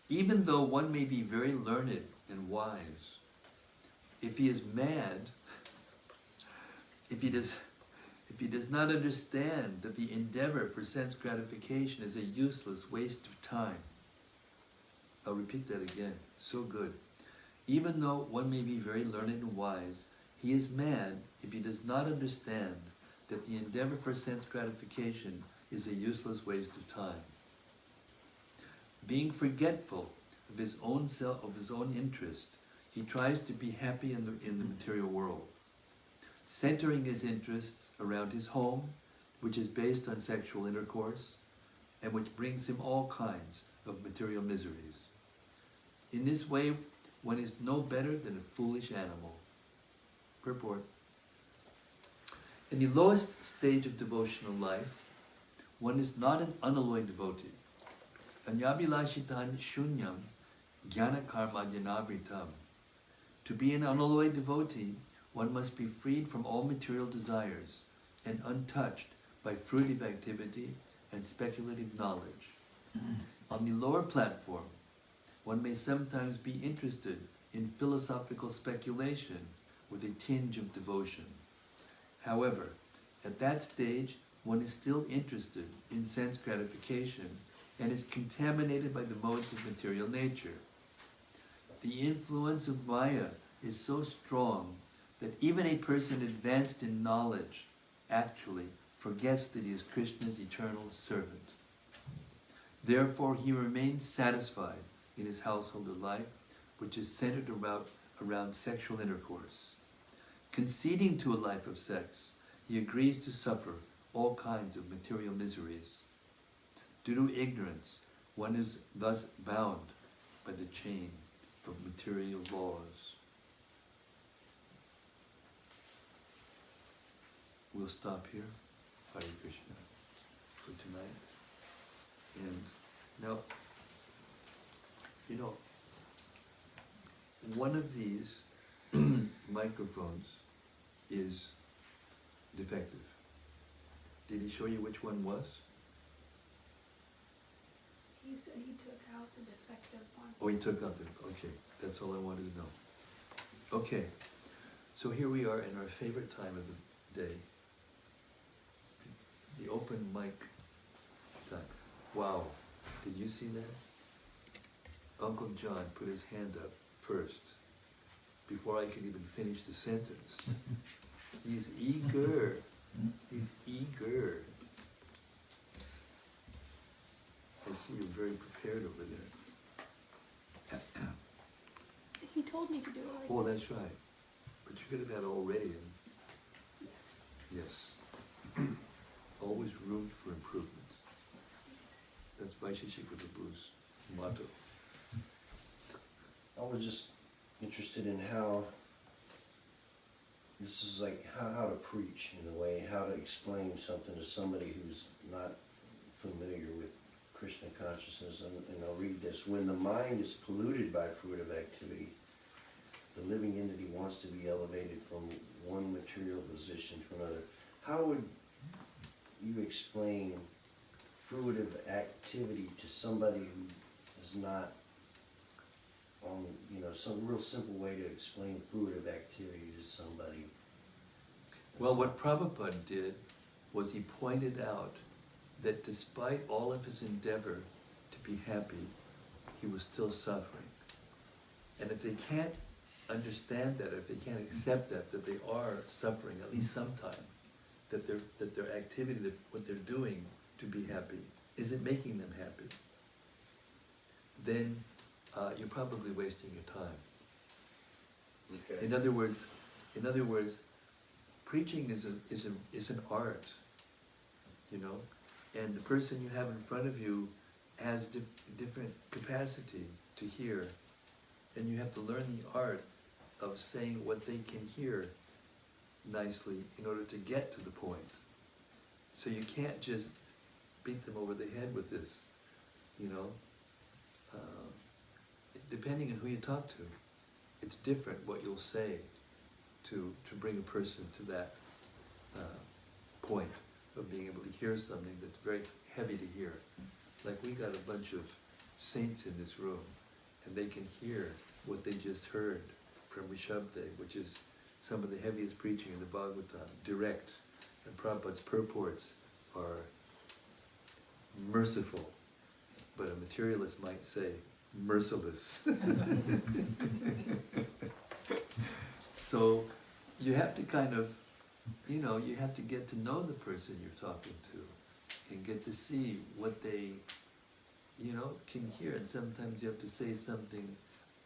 Even though one may be very learned and wise, if he is mad, if if he does not understand that the endeavor for sense gratification is a useless waste of time. I'll repeat that again. So good. Even though one may be very learned and wise, he is mad if he does not understand that the endeavor for sense gratification is a useless waste of time. Being forgetful of his own self, of his own interest, he tries to be happy in the material world, centering his interests around his home, which is based on sexual intercourse, and which brings him all kinds of material miseries. In this way, one is no better than a foolish animal. Purport. In the lowest stage of devotional life, one is not an unalloyed devotee. Anyabilashitan shunyam jnana karma jnanavritam. To be an unalloyed devotee, one must be freed from all material desires and untouched by fruitive activity and speculative knowledge. On the lower platform, one may sometimes be interested in philosophical speculation with a tinge of devotion. However, at that stage, one is still interested in sense gratification and is contaminated by the modes of material nature. The influence of Maya is so strong that even a person advanced in knowledge actually forgets that he is Krishna's eternal servant. Therefore, he remains satisfied in his household life, which is centered around sexual intercourse. Conceding to a life of sex, he agrees to suffer all kinds of material miseries. Due to ignorance, one is thus bound by the chain of material laws. We'll stop here, Hare Krishna, for tonight. And now, you know, one of these microphones is defective. Did he show you which one was? He said he took out the defective one. Oh, he took out the, okay, that's all I wanted to know. Okay, so here we are in our favorite time of the day, the open mic time. Wow, did you see that? Uncle John put his hand up first, before I could even finish the sentence. He's eager. He's eager. I see you're very prepared over there. He told me to do it like Oh, this. that's right. But you could have had it already. Yes. Yes. Always room for improvements. That's Vaisheshika Prabhu's motto. I was just interested in how this is like how to preach in a way, how to explain something to somebody who's not familiar with Krishna consciousness. And I'll read this. When the mind is polluted by fruitive activity, the living entity wants to be elevated from one material position to another. How would you explain fruitive activity to somebody who is not on, some real simple way to explain fruitive activity to somebody? Well, what Prabhupada did was he pointed out that despite all of his endeavor to be happy, he was still suffering. And if they can't understand that, if they can't accept that they are suffering at least sometime, that their activity, that what they're doing to be happy, isn't making them happy, then you're probably wasting your time. Okay. In other words, preaching is an art, and the person you have in front of you has different capacity to hear, and you have to learn the art of saying what they can hear nicely in order to get to the point. So you can't just beat them over the head with this, depending on who you talk to, it's different what you'll say to bring a person to that point of being able to hear something that's very heavy to hear. Like we got a bunch of saints in this room, and they can hear what they just heard from Rsabhadeva, which is some of the heaviest preaching in the Bhagavatam, direct, And Prabhupada's purports are merciful, but a materialist might say merciless. So you have to kind of, you have to get to know the person you're talking to and get to see what they, can hear. And sometimes you have to say something.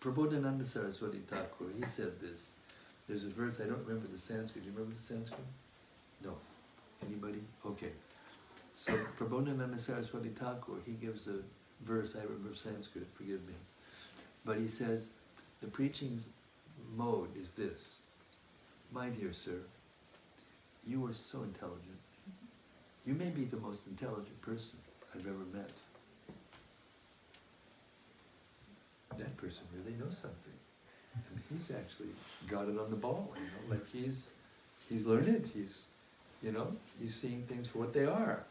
Prabodhananda Saraswati Thakur, he said this. There's a verse, I don't remember the Sanskrit. Do you remember the Sanskrit? No. Anybody? Okay. So Prabodhananda Saraswati Thakur, he gives a verse, I remember Sanskrit, forgive me. But he says, the preaching mode is this. My dear sir, you are so intelligent. You may be the most intelligent person I've ever met. That person really knows something. And he's actually got it on the ball, like he's learned, he's seeing things for what they are.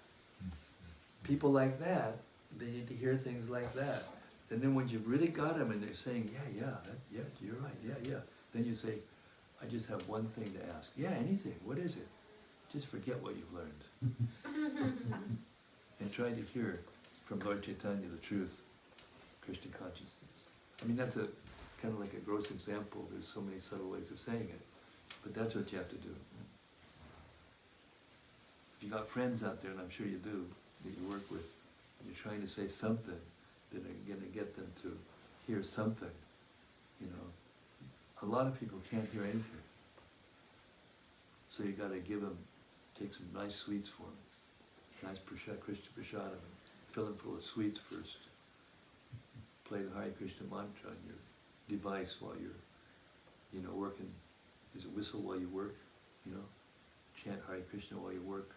People like that, they need to hear things like that. And then when you've really got them and they're saying, yeah, you're right, yeah. Then you say, I just have one thing to ask. Yeah, anything, what is it? Just forget what you've learned. And try to hear from Lord Chaitanya the truth, Krishna consciousness. I mean, that's a kind of like a gross example. There's so many subtle ways of saying it. But that's what you have to do. If you got friends out there, and I'm sure you do, that you work with, and you're trying to say something that are going to get them to hear something, a lot of people can't hear anything. So you got to take some nice sweets for them. Nice Krishna Prasadam. Fill them full of sweets first. Play the Hare Krishna mantra on your device while you're, working. Is it whistle while you work? Chant Hare Krishna while you work.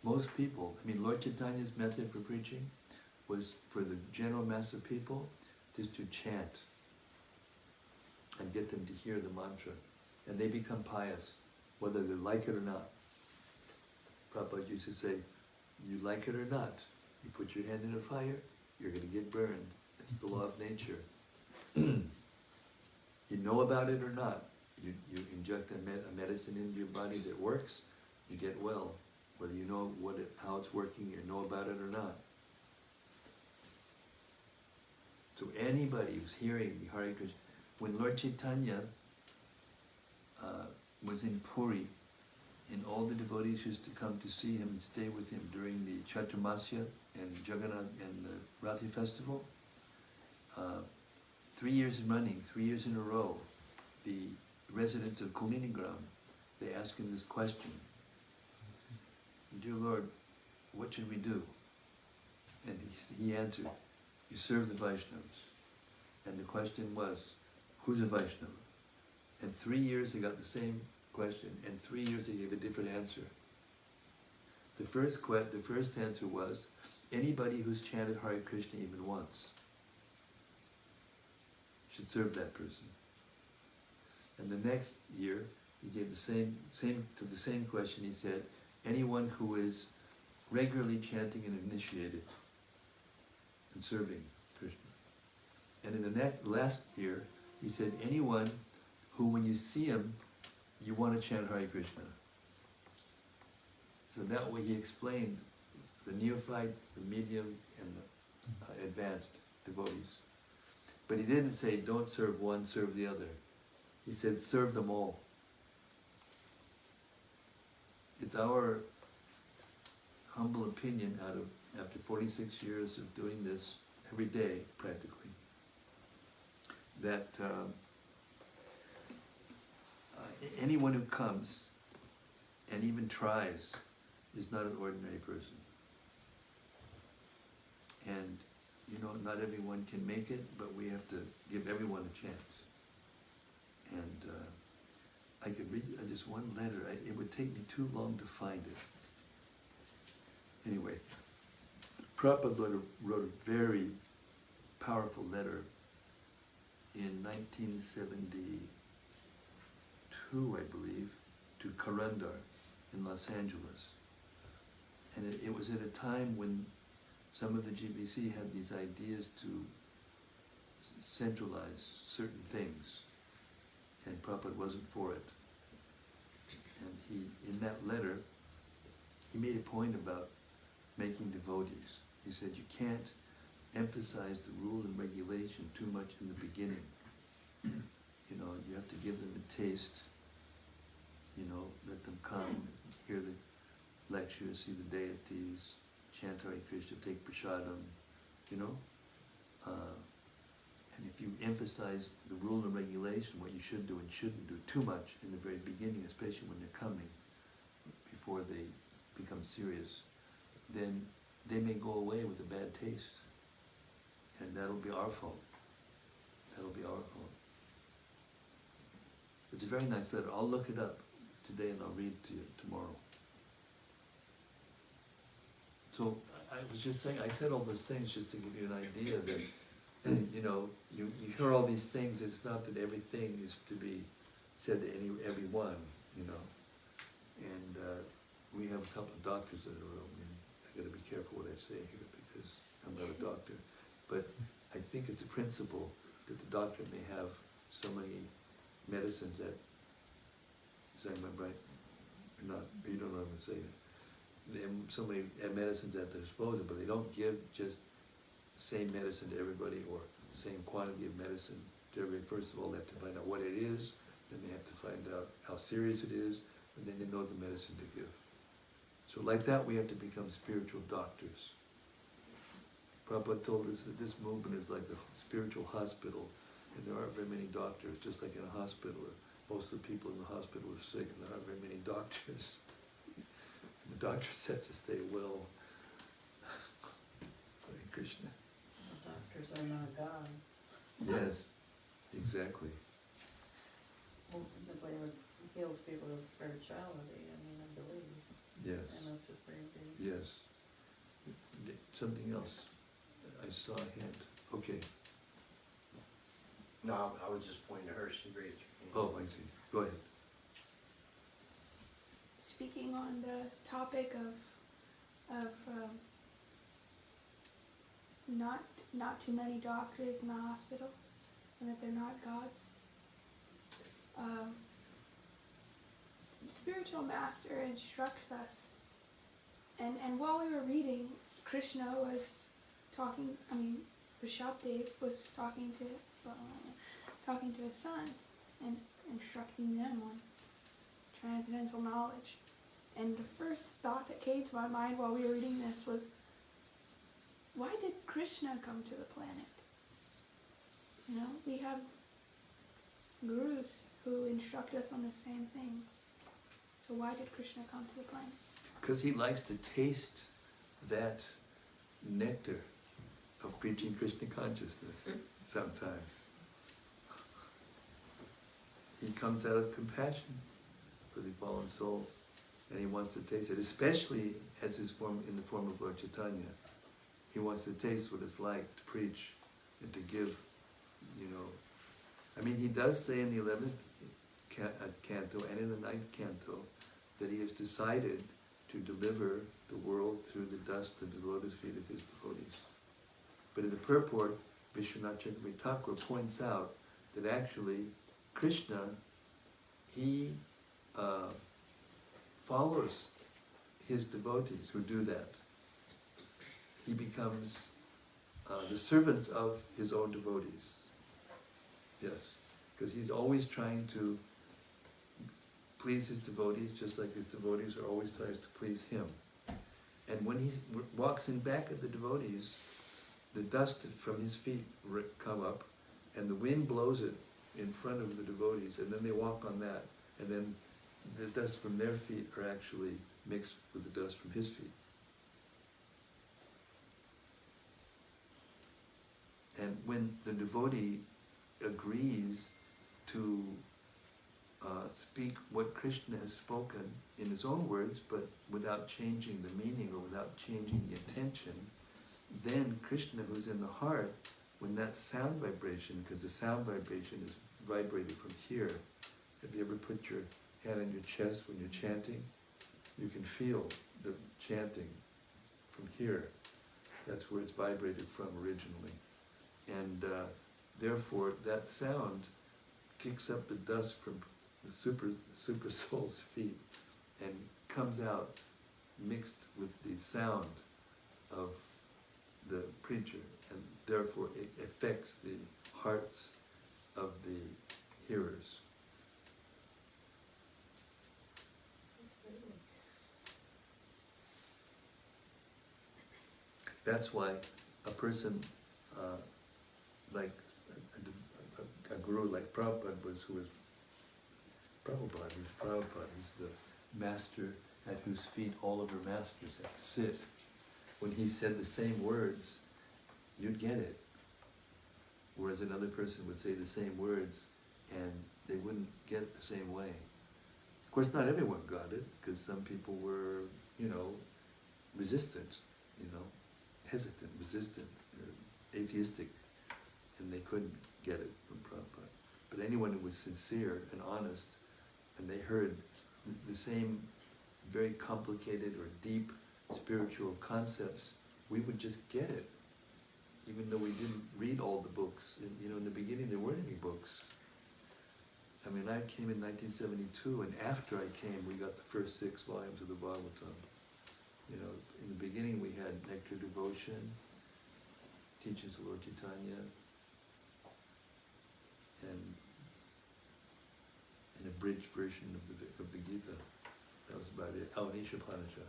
Most people, Lord Chaitanya's method for preaching was for the general mass of people just to chant and get them to hear the mantra. And they become pious, whether they like it or not. Prabhupada used to say, you like it or not, you put your hand in a fire, you're going to get burned. It's the law of nature. You know about it or not, you inject a medicine into your body that works, you get well. Whether you know how it's working, you know about it or not. So anybody who's hearing the Hare Krishna, when Lord Chaitanya was in Puri, and all the devotees used to come to see him and stay with him during the Chaturmasya and Jagannath and the Rathi festival, 3 years running, 3 years in a row, the residents of Kulinigram, they asked him this question. Dear Lord, what should we do? And he answered, you serve the Vaishnavas. And the question was, who's a Vaishnava? And 3 years they got the same question, and 3 years they gave a different answer. The first answer was, anybody who's chanted Hare Krishna even once should serve that person. And the next year, he gave the same question. He said, anyone who is regularly chanting and initiated and serving Krishna. And in the last year, he said, anyone who, when you see him, you want to chant Hare Krishna. So that way he explained the neophyte, the medium, and the advanced devotees. But he didn't say, don't serve one, serve the other. He said, serve them all. It's our humble opinion after 46 years of doing this every day, practically, that anyone who comes and even tries is not an ordinary person. And, not everyone can make it, but we have to give everyone a chance. And I could read just one letter. It would take me too long to find it. Anyway, Prabhupada wrote a very powerful letter in 1972, I believe, to Karandar in Los Angeles. And it was at a time when some of the GBC had these ideas to centralize certain things, and Prabhupada wasn't for it. And he, in that letter, he made a point about making devotees. He said you can't emphasize the rule and regulation too much in the beginning. You know, you have to give them a taste, you know, let them come, hear the lectures, see the deities, chant Hare Krishna, take prasadam, you know. And if you emphasize the rule and regulation, what you should do and shouldn't do too much in the very beginning, especially when they're coming, before they become serious, then they may go away with a bad taste. And that'll be our fault. That'll be our fault. It's a very nice letter. I'll look it up today and I'll read it to you tomorrow. So I was just saying, I said all those things just to give you an idea that, you know, you hear all these things. It's not that everything is to be said to everyone, you know. And we have a couple of doctors in the room, and I got to be careful what I say here because I'm not a doctor. But I think it's a principle that the doctor may have so many medicines that, is that right? Or not? You don't know what I'm saying. They have so many medicines at their disposal, but they don't give just the same medicine to everybody or the same quantity of medicine to everybody. First of all, they have to find out what it is, then they have to find out how serious it is, and then they know the medicine to give. So like that, we have to become spiritual doctors. Prabhupada told us that this movement is like a spiritual hospital, and there aren't very many doctors, just like in a hospital. Most of the people in the hospital are sick, and there aren't very many doctors. And the doctors have to stay well. Hare Krishna. The doctors are not gods. Yes, exactly. Ultimately, what heals people is spirituality, I mean, I believe. Yes. And a supreme being. Yes. Something else. I saw a hand. Okay. No, I was just pointing to her, she raised her hand. Oh, I see. Go ahead. Speaking on the topic of not too many doctors in the hospital, and that they're not gods. The spiritual master instructs us, and while we were reading, Krishna was talking. I mean, Rsabhadeva was talking to his sons and instructing them on transcendental knowledge. And the first thought that came to my mind while we were reading this was, why did Krishna come to the planet? You know, we have gurus who instruct us on the same things. So why did Krishna come to the planet? Because he likes to taste that nectar of preaching Krishna consciousness sometimes. He comes out of compassion for the fallen souls, and he wants to taste it, especially as his form in the form of Lord Chaitanya. He wants to taste what it's like to preach and to give, you know. I mean, he does say in the 11th canto and in the 9th canto that he has decided to deliver the world through the dust of the lotus feet of his devotees. But in the purport, Vishwanath Chakravarti Thakur points out that actually Krishna, he follows his devotees who do that. He becomes the servants of his own devotees. Yes, because he's always trying to please his devotees, just like his devotees are always trying to please him. And when he walks in back of the devotees, the dust from his feet come up, and the wind blows it in front of the devotees, and then they walk on that, and then the dust from their feet are actually mixed with the dust from his feet. And when the devotee agrees to speak what Krishna has spoken in his own words, but without changing the meaning or without changing the intention, then Krishna, who's in the heart, when that sound vibration, because the sound vibration is vibrated from here. Have you ever put your hand on your chest when you're chanting? You can feel the chanting from here. That's where it's vibrated from originally. And therefore, that sound kicks up the dust from the super soul's feet, and comes out mixed with the sound of the preacher, and therefore it affects the hearts of the hearers. That's why a person like a guru like Prabhupada who was Prabhupada. He's the master at whose feet all of her masters had to sit. When he said the same words, you'd get it. Whereas another person would say the same words and they wouldn't get it the same way. Of course, not everyone got it, because some people were, resistant, hesitant, resistant, or atheistic, and they couldn't get it from Prabhupada. But anyone who was sincere and honest, and they heard the same very complicated or deep spiritual concepts, we would just get it, even though we didn't read all the books. In the beginning there weren't any books. I mean, I came in 1972, and after I came, we got the first 6 volumes of the Bhagavatam. In the beginning we had Nectar Devotion, Teachings of Lord Chaitanya, and an abridged version of the Gita. That was about it. Nisha Upanishad.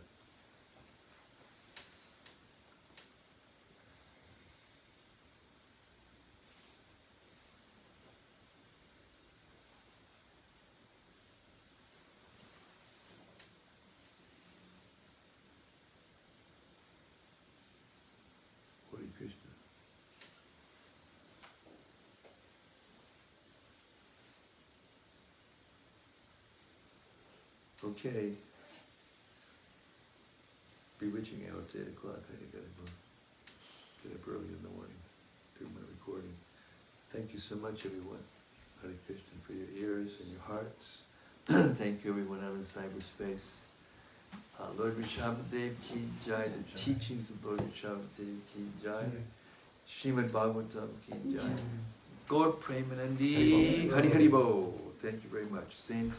Hare Krishna. Okay. Bewitching hour, it's 8 o'clock. I gotta go get up early in the morning, do my recording. Thank you so much, everyone. Hare Krishna, for your ears and your hearts. Thank you, everyone out in cyberspace. Lord Rsabhadeva ki jai, the teachings of Lord Rsabhadeva ki jai, Srimad-Bhagavatam ki jai, God Premanandi, Hari Hari Bo. Thank you very much. Same time.